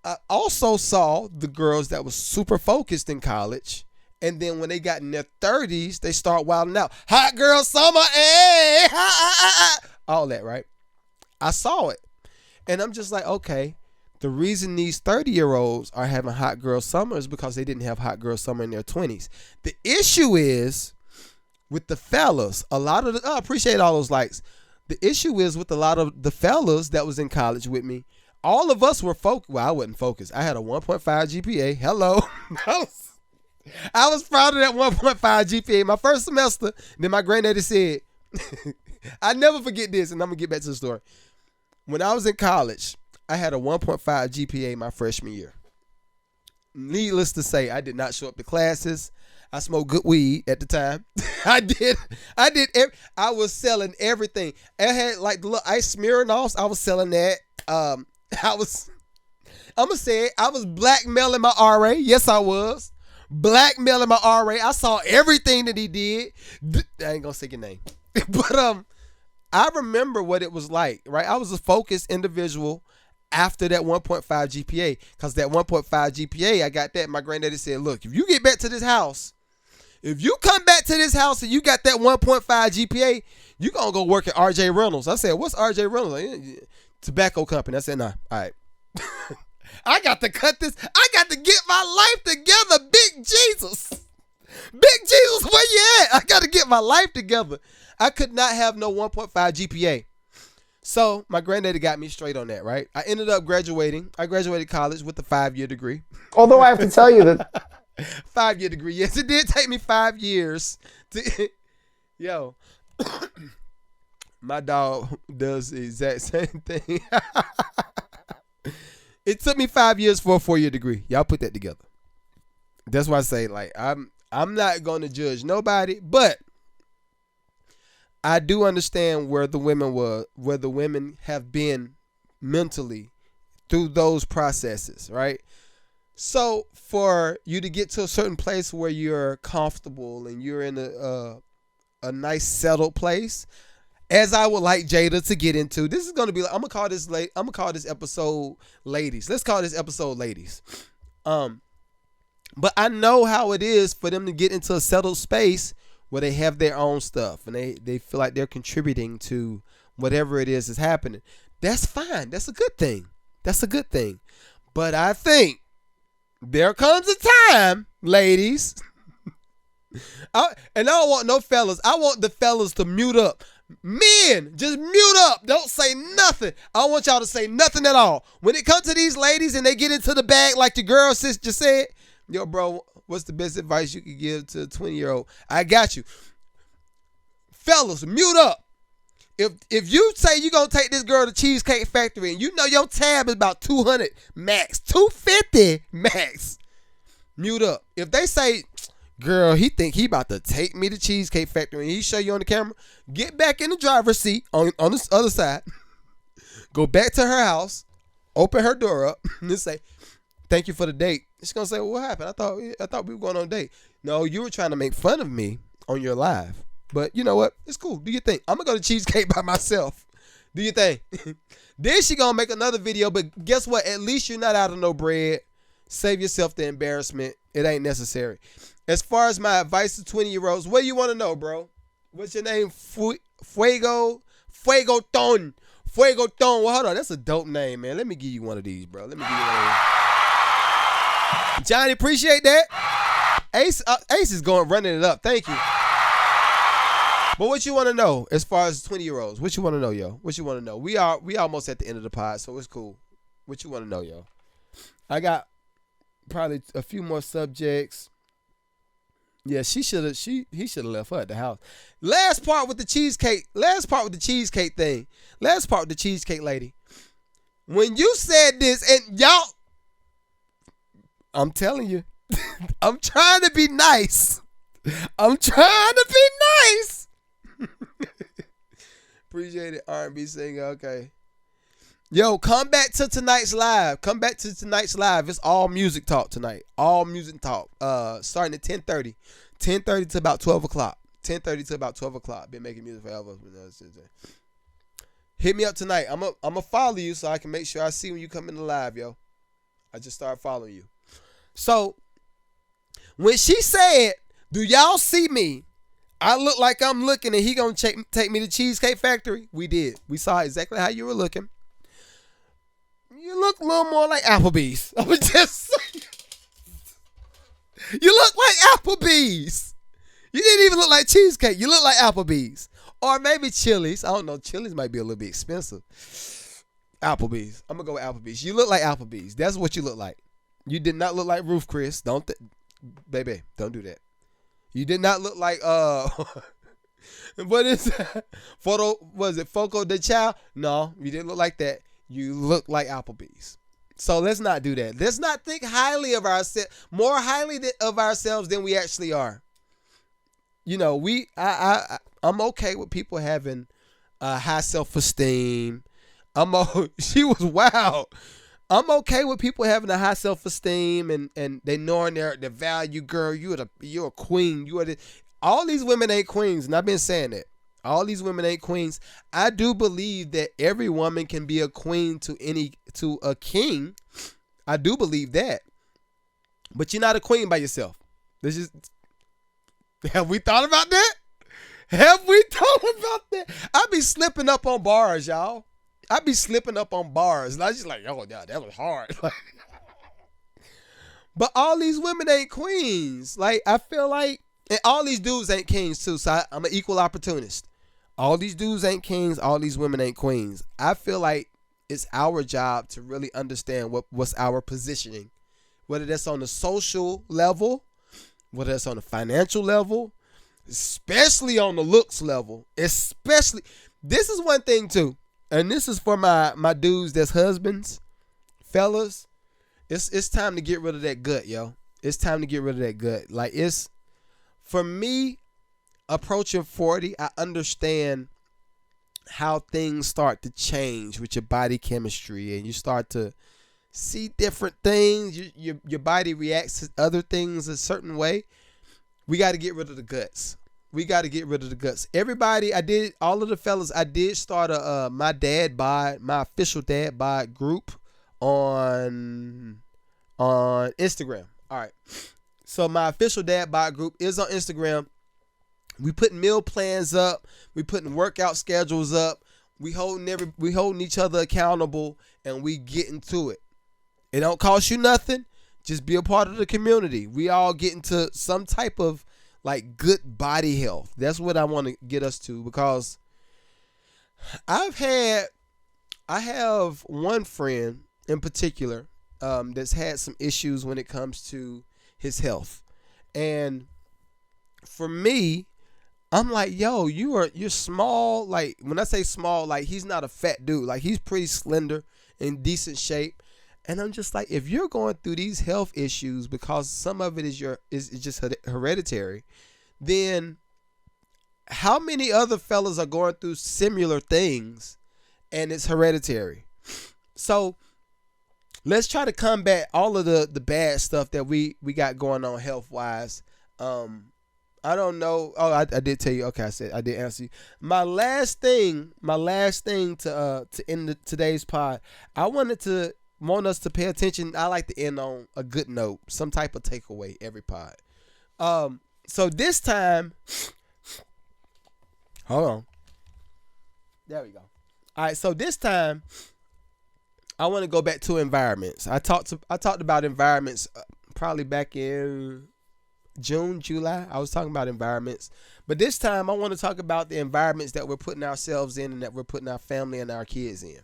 I also saw the girls that was super focused in college, and then when they got in their 30s, they start wilding out. Hot girl summer, hey, all that, right? I saw it. And I'm just like, okay. The reason these 30-year-olds are having hot girl summer is because they didn't have hot girl summer in their 20s. The issue is with the fellas, I appreciate all those likes. The issue is with a lot of the fellas that was in college with me, all of us were focused. Well, I wasn't focused. I had a 1.5 GPA. Hello. I was proud of that 1.5 GPA my first semester. Then my granddaddy said, I never forget this, and I'm going to get back to the story. When I was in college, I had a 1.5 GPA my freshman year. Needless to say, I did not show up to classes. I smoked good weed at the time. I was selling everything. I had like the little ice Smirnoffs. I was selling that. I'm going to say it. I was blackmailing my RA. Yes, I was. Blackmailing my RA. I saw everything that he did. I ain't going to say your name. But I remember what it was like, right? I was a focused individual after that 1.5 GPA, because that 1.5 GPA, I got that. My granddaddy said, look, if you get back to this house, if you come back to this house and you got that 1.5 GPA, you going to go work at RJ Reynolds. I said, what's RJ Reynolds? Like, tobacco company. I said, nah, all right. I got to cut this. I got to get my life together, Big Jesus. Big Jesus, where you at? I got to get my life together. I could not have no 1.5 GPA. So my granddaddy got me straight on that, right? I ended up graduating. I graduated college with a 5-year degree. Although I have to tell you that 5-year degree. Yes, it did take me 5 years. Yo, my dog does the exact same thing. It took me 5 years for a 4-year degree. Y'all put that together. That's why I say, like, I'm not going to judge nobody, but I do understand where the women have been mentally through those processes, right? So for you to get to a certain place where you're comfortable and you're in a nice settled place, as I would like Jada to get into, this is going to be, I'm gonna call this episode ladies. Let's call this episode ladies. But I know how it is for them to get into a settled space where they have their own stuff and they feel like they're contributing to whatever it is that's happening. That's fine. That's a good thing. That's a good thing. But I think there comes a time, ladies, and I don't want no fellas. I want the fellas to mute up. Men, just mute up. Don't say nothing. I don't want y'all to say nothing at all. When it comes to these ladies and they get into the bag like the girl sis just said, yo, bro, what's the best advice you could give to a 20-year-old? I got you. Fellas, mute up. If you say you're going to take this girl to Cheesecake Factory and you know your tab is about 200 max, 250 max, mute up. If they say, girl, he think he about to take me to Cheesecake Factory and he show you on the camera, get back in the driver's seat on the other side, go back to her house, open her door up, and say, thank you for the date. She's going to say, well, what happened? I thought we were going on a date. No, you were trying to make fun of me on your live. But you know what? It's cool. Do your thing. I'm going to go to Cheesecake by myself. Do your thing. Then she going to make another video. But guess what? At least you're not out of no bread. Save yourself the embarrassment. It ain't necessary. As far as my advice to 20-year-olds, what do you want to know, bro? What's your name? Fuego Ton. Fuego Ton. Well, hold on. That's a dope name, man. Let me give you one of these, bro. Let me give you one. Johnny, appreciate that. Ace is running it up. Thank you. But what you want to know as far as 20-year-olds? What you want to know, yo? What you want to know? We almost at the end of the pod, so it's cool. What you want to know, yo? I got probably a few more subjects. Yeah, he should have left her at the house. Last part with the cheesecake thing. Last part with the cheesecake lady. When you said this, and y'all, I'm telling you, I'm trying to be nice. Appreciate it, R&B singer. Okay. Yo, come back to tonight's live. It's all music talk tonight. All music talk. Starting at 10:30. 10:30 to about 12 o'clock. 10:30 to about 12 o'clock. Been making music forever. Hit me up tonight. I'm going to follow you so I can make sure I see when you come in the live, yo. I just started following you. So, when she said, do y'all see me? I look like I'm looking and he going to take me to Cheesecake Factory. We did. We saw exactly how you were looking. You look a little more like Applebee's. I was just saying. You look like Applebee's. You didn't even look like cheesecake. You look like Applebee's. Or maybe Chili's. I don't know. Chili's might be a little bit expensive. Applebee's. I'm going to go with Applebee's. You look like Applebee's. That's what you look like. You did not look like Ruth Chris. Baby, don't do that. You did not look like what is that? Foco de Chao? No, you didn't look like that. You look like Applebee's. So let's not do that. Let's not think highly of ourselves, more highly of ourselves than we actually are. You know, I'm okay with people having high self-esteem. She was wild. I'm okay with people having a high self-esteem and they knowing their value, girl. You're a queen. All these women ain't queens, and I've been saying that. All these women ain't queens. I do believe that every woman can be a queen to a king. I do believe that. But you're not a queen by yourself. Have we thought about that? I be slipping up on bars, y'all. And I just like, oh, yeah, that was hard. But all these women ain't queens. Like, I feel like, and all these dudes ain't kings too. So I'm an equal opportunist. All these dudes ain't kings. All these women ain't queens. I feel like it's our job to really understand what's our positioning, whether that's on the social level, whether that's on the financial level, especially on the looks level. This is one thing too, and this is for my dudes that's husbands. fellas, it's time to get rid of that gut, yo. It's time to get rid of that gut. Like, it's, for me, approaching 40, I understand how things start to change with your body chemistry, and you start to see different things. Your body reacts to other things a certain way. We got to get rid of the guts. We got to get rid of the guts. Everybody, all of the fellas, I did start my official dad bod group on Instagram. All right. So my official dad bod group is on Instagram. We putting meal plans up. We putting workout schedules up. We holding each other accountable, and we getting to it. It don't cost you nothing. Just be a part of the community. We all get into some type of like good body health. That's what I want to get us to, because I have one friend in particular that's had some issues when it comes to his health. And for me, I'm like, yo, you're small. Like, when I say small, like, he's not a fat dude. Like, he's pretty slender, in decent shape. And I'm just like, if you're going through these health issues because some of it is just hereditary, then how many other fellas are going through similar things and it's hereditary? So let's try to combat all of the bad stuff that we got going on health wise. I don't know. Oh, I did tell you. Okay, I did answer you. My last thing to end today's pod. I want us to pay attention. I like to end on a good note, some type of takeaway every pod. So this time, hold on. There we go. All right. So this time, I want to go back to environments. I talked about environments probably back in June, July. I was talking about environments, but this time I want to talk about the environments that we're putting ourselves in and that we're putting our family and our kids in.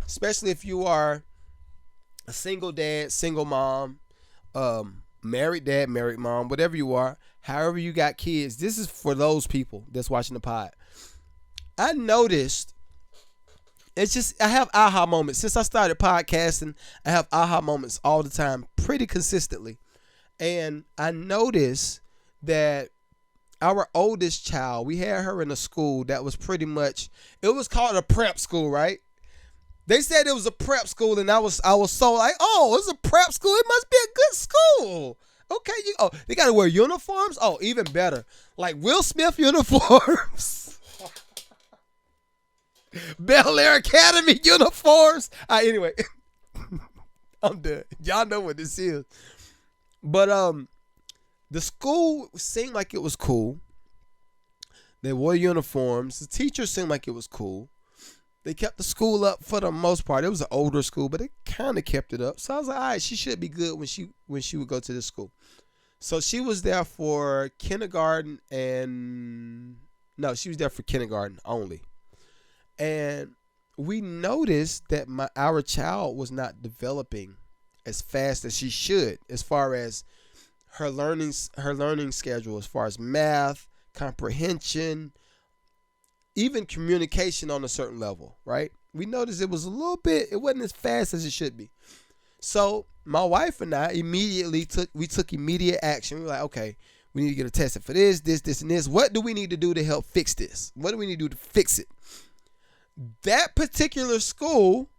Especially if you are a single dad, single mom, married dad, married mom, whatever you are, however you got kids. This is for those people that's watching the pod. I noticed I have aha moments. Since I started podcasting, I have aha moments all the time, pretty consistently. And I noticed that our oldest child, we had her in a school that was pretty much, it was called a prep school, right? They said it was a prep school, and I was so like, oh, it's a prep school. It must be a good school. Okay, they got to wear uniforms. Oh, even better, like Will Smith uniforms, Bel Air Academy uniforms. Anyway, I'm done. Y'all know what this is. But the school seemed like it was cool. They wore uniforms. The teachers seemed like it was cool. They kept the school up for the most part. It was an older school, but they kind of kept it up. So I was like, all right, she should be good when she would go to this school. So she was there for kindergarten she was there for kindergarten only. And we noticed that our child was not developing as fast as she should, as far as her learning schedule, as far as math, comprehension, even communication on a certain level, right? We noticed it wasn't as fast as it should be. So my wife and I took immediate action. We were like, okay, we need to get her tested for this, and this. What do we need to do to help fix this? What do we need to do to fix it? That particular school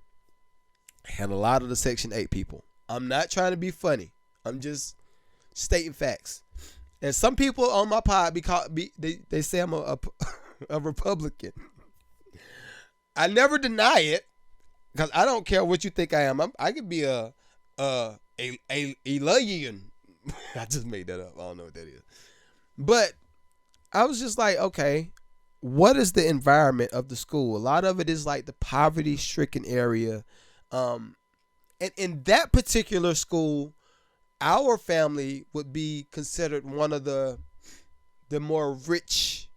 had a lot of the Section 8 people. I'm not trying to be funny. I'm just stating facts. And some people on my pod, they say I'm a Republican. I never deny it, because I don't care what you think I am. I could be a Elian. I just made that up. I don't know what that is. But I was just like, okay, what is the environment of the school? A lot of it is like the poverty-stricken area. And in that particular school, our family would be considered one of the more rich,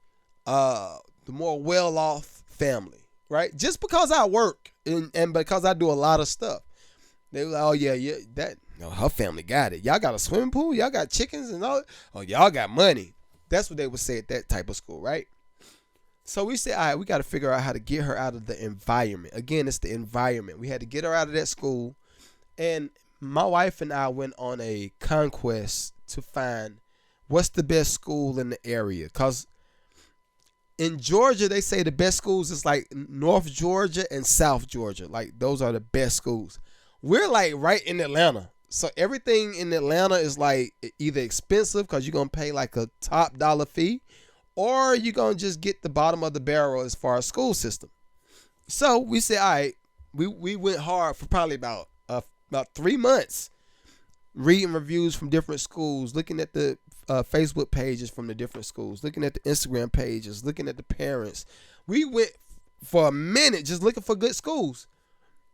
the more well-off family, right? Just because I work and because I do a lot of stuff. They were like, oh, yeah, her family got it. Y'all got a swimming pool? Y'all got chickens and all? Oh, y'all got money. That's what they would say at that type of school, right? So we said, all right, we got to figure out how to get her out of the environment. Again, it's the environment. We had to get her out of that school. And my wife and I went on a conquest to find what's the best school in the area. Because in Georgia, they say the best schools is like North Georgia and South Georgia. Like, those are the best schools. We're like right in Atlanta. So everything in Atlanta is like either expensive because you're going to pay like a top dollar fee, or you're going to just get the bottom of the barrel as far as school system. So we said, all right, we went hard for probably about 3 months, reading reviews from different schools, looking at the Facebook pages from the different schools, looking at the Instagram pages, looking at the parents. We went for a minute just looking for good schools.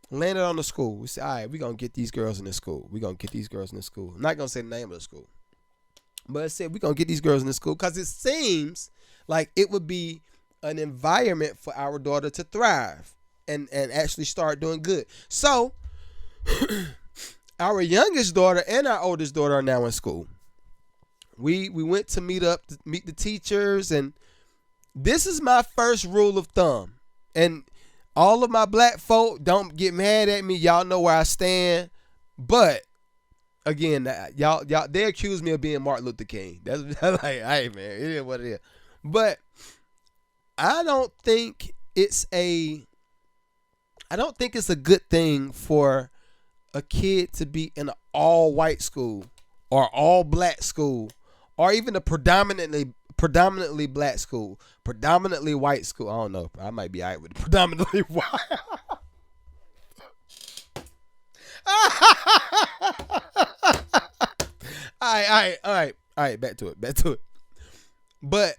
Landed on the school. We said, all right, we're going to get these girls in this school. We're going to get these girls in this school. I'm not going to say the name of the school. But I said, we're going to get these girls in this school because it seems like it would be an environment for our daughter to thrive and actually start doing good. So our youngest daughter and our oldest daughter are now in school. We went to meet the teachers, and this is my first rule of thumb. And all of my black folk, don't get mad at me. Y'all know where I stand. But again, y'all they accuse me of being Martin Luther King. That's like, hey man, it is what it is. But I don't think it's a good thing for a kid to be in an all white school or all black school, or even a predominantly black school, predominantly white school. I don't know. I might be all right with predominantly white. All right. Back to it. But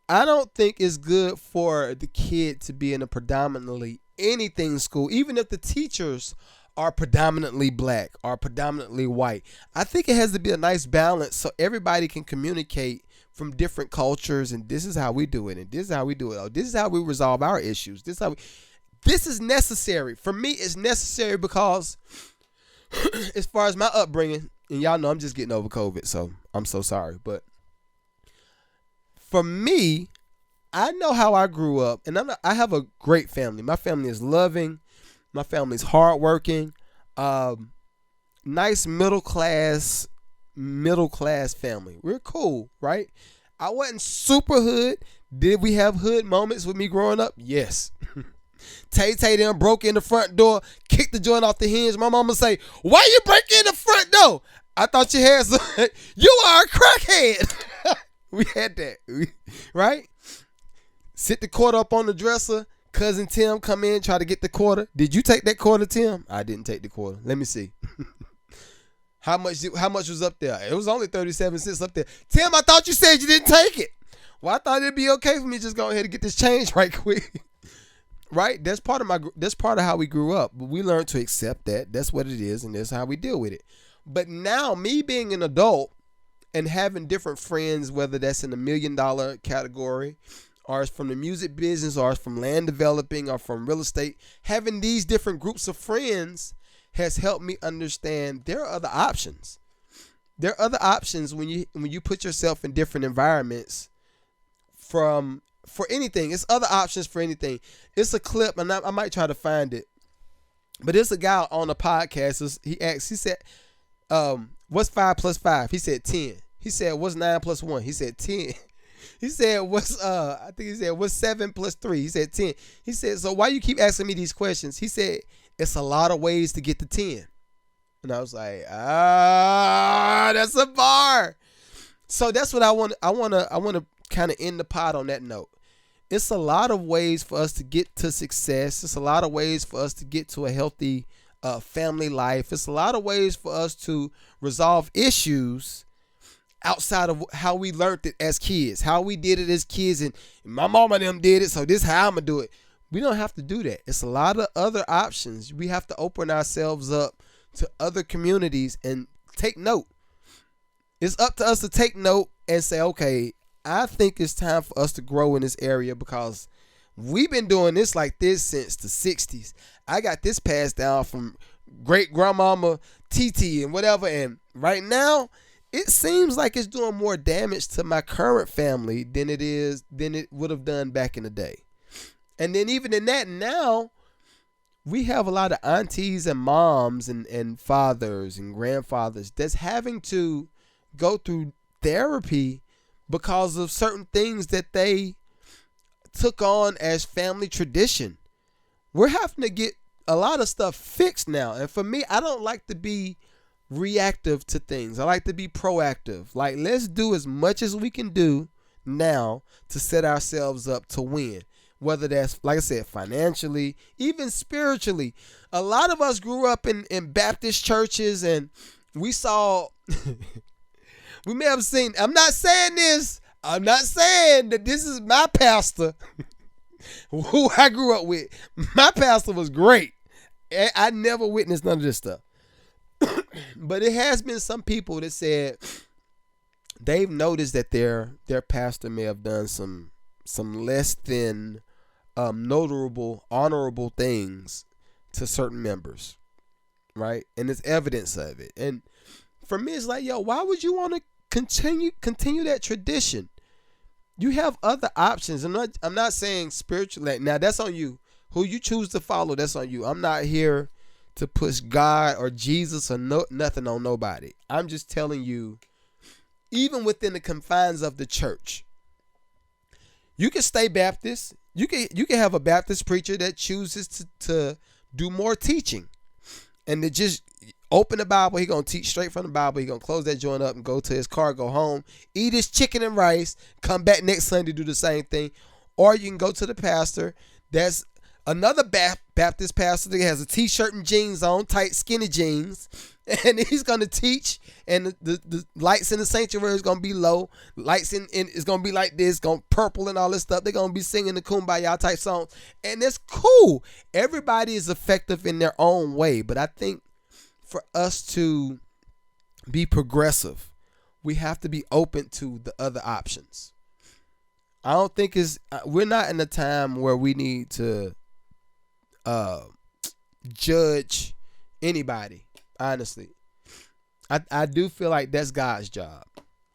I don't think it's good for the kid to be in a predominantly anything school, even if the teachers are predominantly black or predominantly white. I think it has to be a nice balance so everybody can communicate from different cultures, and this is how we do it, and this is how we do it. Oh, this is how we resolve our issues. This is necessary. For me, it's necessary because as far as my upbringing, and y'all know I'm just getting over COVID, so I'm so sorry. But for me, I know how I grew up, and I have a great family. My family is loving. My family's hardworking. Nice middle class family. We're cool, right? I wasn't super hood. Did we have hood moments with me growing up? Yes. Tay them broke in the front door, kicked the joint off the hinge. My mama say, "Why you break in the front door?" I thought you had some. You are a crackhead. We had that, right? Sit the quarter up on the dresser. Cousin Tim come in, try to get the quarter. Did you take that quarter, Tim? I didn't take the quarter. Let me see. How much was up there? It was only 37 cents up there. Tim, I thought you said you didn't take it. Well, I thought it'd be okay for me to just go ahead and get this change right quick. Right? That's part of how we grew up. But we learned to accept that. That's what it is, and that's how we deal with it. But now, me being an adult and having different friends, whether that's in the $1 million category, or it's from the music business, or it's from land developing, or from real estate, having these different groups of friends has helped me understand there are other options. There are other options when you put yourself in different environments for anything. It's other options for anything. It's a clip, and I might try to find it. But it's a guy on a podcast. He said, what's 5 plus 5? He said 10. He said, what's 9 plus 1? He said 10. He said, what's 7 plus 3? He said 10. He said, so why you keep asking me these questions? He said, it's a lot of ways to get to 10. And I was like, that's a bar. So that's what I want to kind of end the pod on that note. It's a lot of ways for us to get to success. It's a lot of ways for us to get to a healthy family life. It's a lot of ways for us to resolve issues outside of how we learned it as kids, how we did it as kids, and my mama and them did it, so this is how I'm going to do it. We don't have to do that. It's a lot of other options. We have to open ourselves up to other communities and take note. It's up to us to take note and say, okay, I think it's time for us to grow in this area because we've been doing this like this since the 60s. I got this passed down from great grandmama TT and whatever, and right now it seems like it's doing more damage to my current family than it would have done back in the day. And then even in that now, we have a lot of aunties and moms and fathers and grandfathers that's having to go through therapy because of certain things that they took on as family tradition. We're having to get a lot of stuff fixed now. And for me, I don't like to be reactive to things. I like to be proactive. Like, let's do as much as we can do now to set ourselves up to win. Whether that's, like I said, financially, even spiritually. A lot of us grew up in Baptist churches, and we saw, we may have seen, I'm not saying that this is my pastor who I grew up with. My pastor was great. I never witnessed none of this stuff. But it has been some people that said they've noticed that their pastor may have done some less than notable, honorable things to certain members, right? And there's evidence of it. And for me, it's like, yo, why would you want to continue that tradition? You have other options. I'm not saying spiritually. Now, that's on you. Who you choose to follow, that's on you. I'm not here to push God or Jesus or nothing on nobody. I'm just telling you, even within the confines of the church, you can stay Baptist. You can have a Baptist preacher that chooses to do more teaching and to just open the Bible. He's going to teach straight from the Bible. He's going to close that joint up and go to his car, go home, eat his chicken and rice, come back next Sunday, do the same thing. Or you can go to the pastor that's another Baptist pastor that has a t-shirt and jeans on, tight skinny jeans, and he's going to teach, and the lights in the sanctuary is going to be low. Lights in is going to be like this, going purple and all this stuff. They're going to be singing the Kumbaya type songs, and it's cool. Everybody is effective in their own way, but I think for us to be progressive, we have to be open to the other options. I don't think we're not in a time where we need to judge anybody. Honestly, I do feel like that's God's job,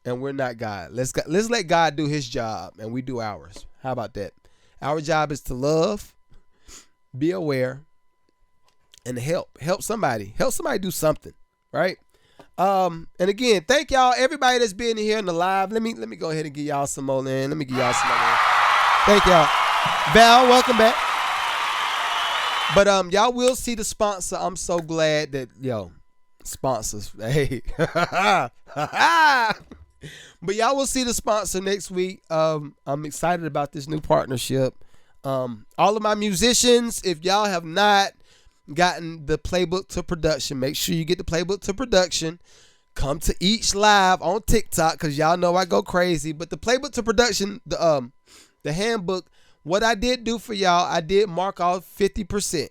and we're not God. Let's let God do his job, and we do ours. How about that? Our job is to love, be aware, and help somebody do something, right? And again, thank y'all, everybody that's been here in the live. Let me go ahead and give y'all some more in. Let me give y'all some more in. Thank y'all. Val, welcome back. But y'all will see the sponsor. I'm so glad that sponsors. Hey. But y'all will see the sponsor next week. I'm excited about this new partnership. All of my musicians, if y'all have not gotten the Playbook to production, make sure you get the Playbook to production. Come to each live on TikTok, because y'all know I go crazy. But the Playbook to production, the handbook, what I did do for y'all, I did mark off 50%.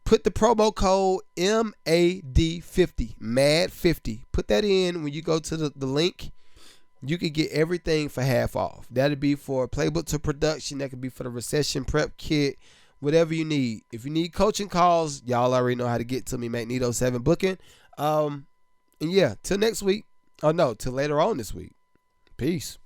Put the promo code MAD50, MAD50. Put that in when you go to the link. You can get everything for half off. That'll be for Playbook to production. That could be for the Recession prep kit, whatever you need. If you need coaching calls, y'all already know how to get to me, Magneto7 Booking. And yeah, till next week. Oh no, till later on this week. Peace.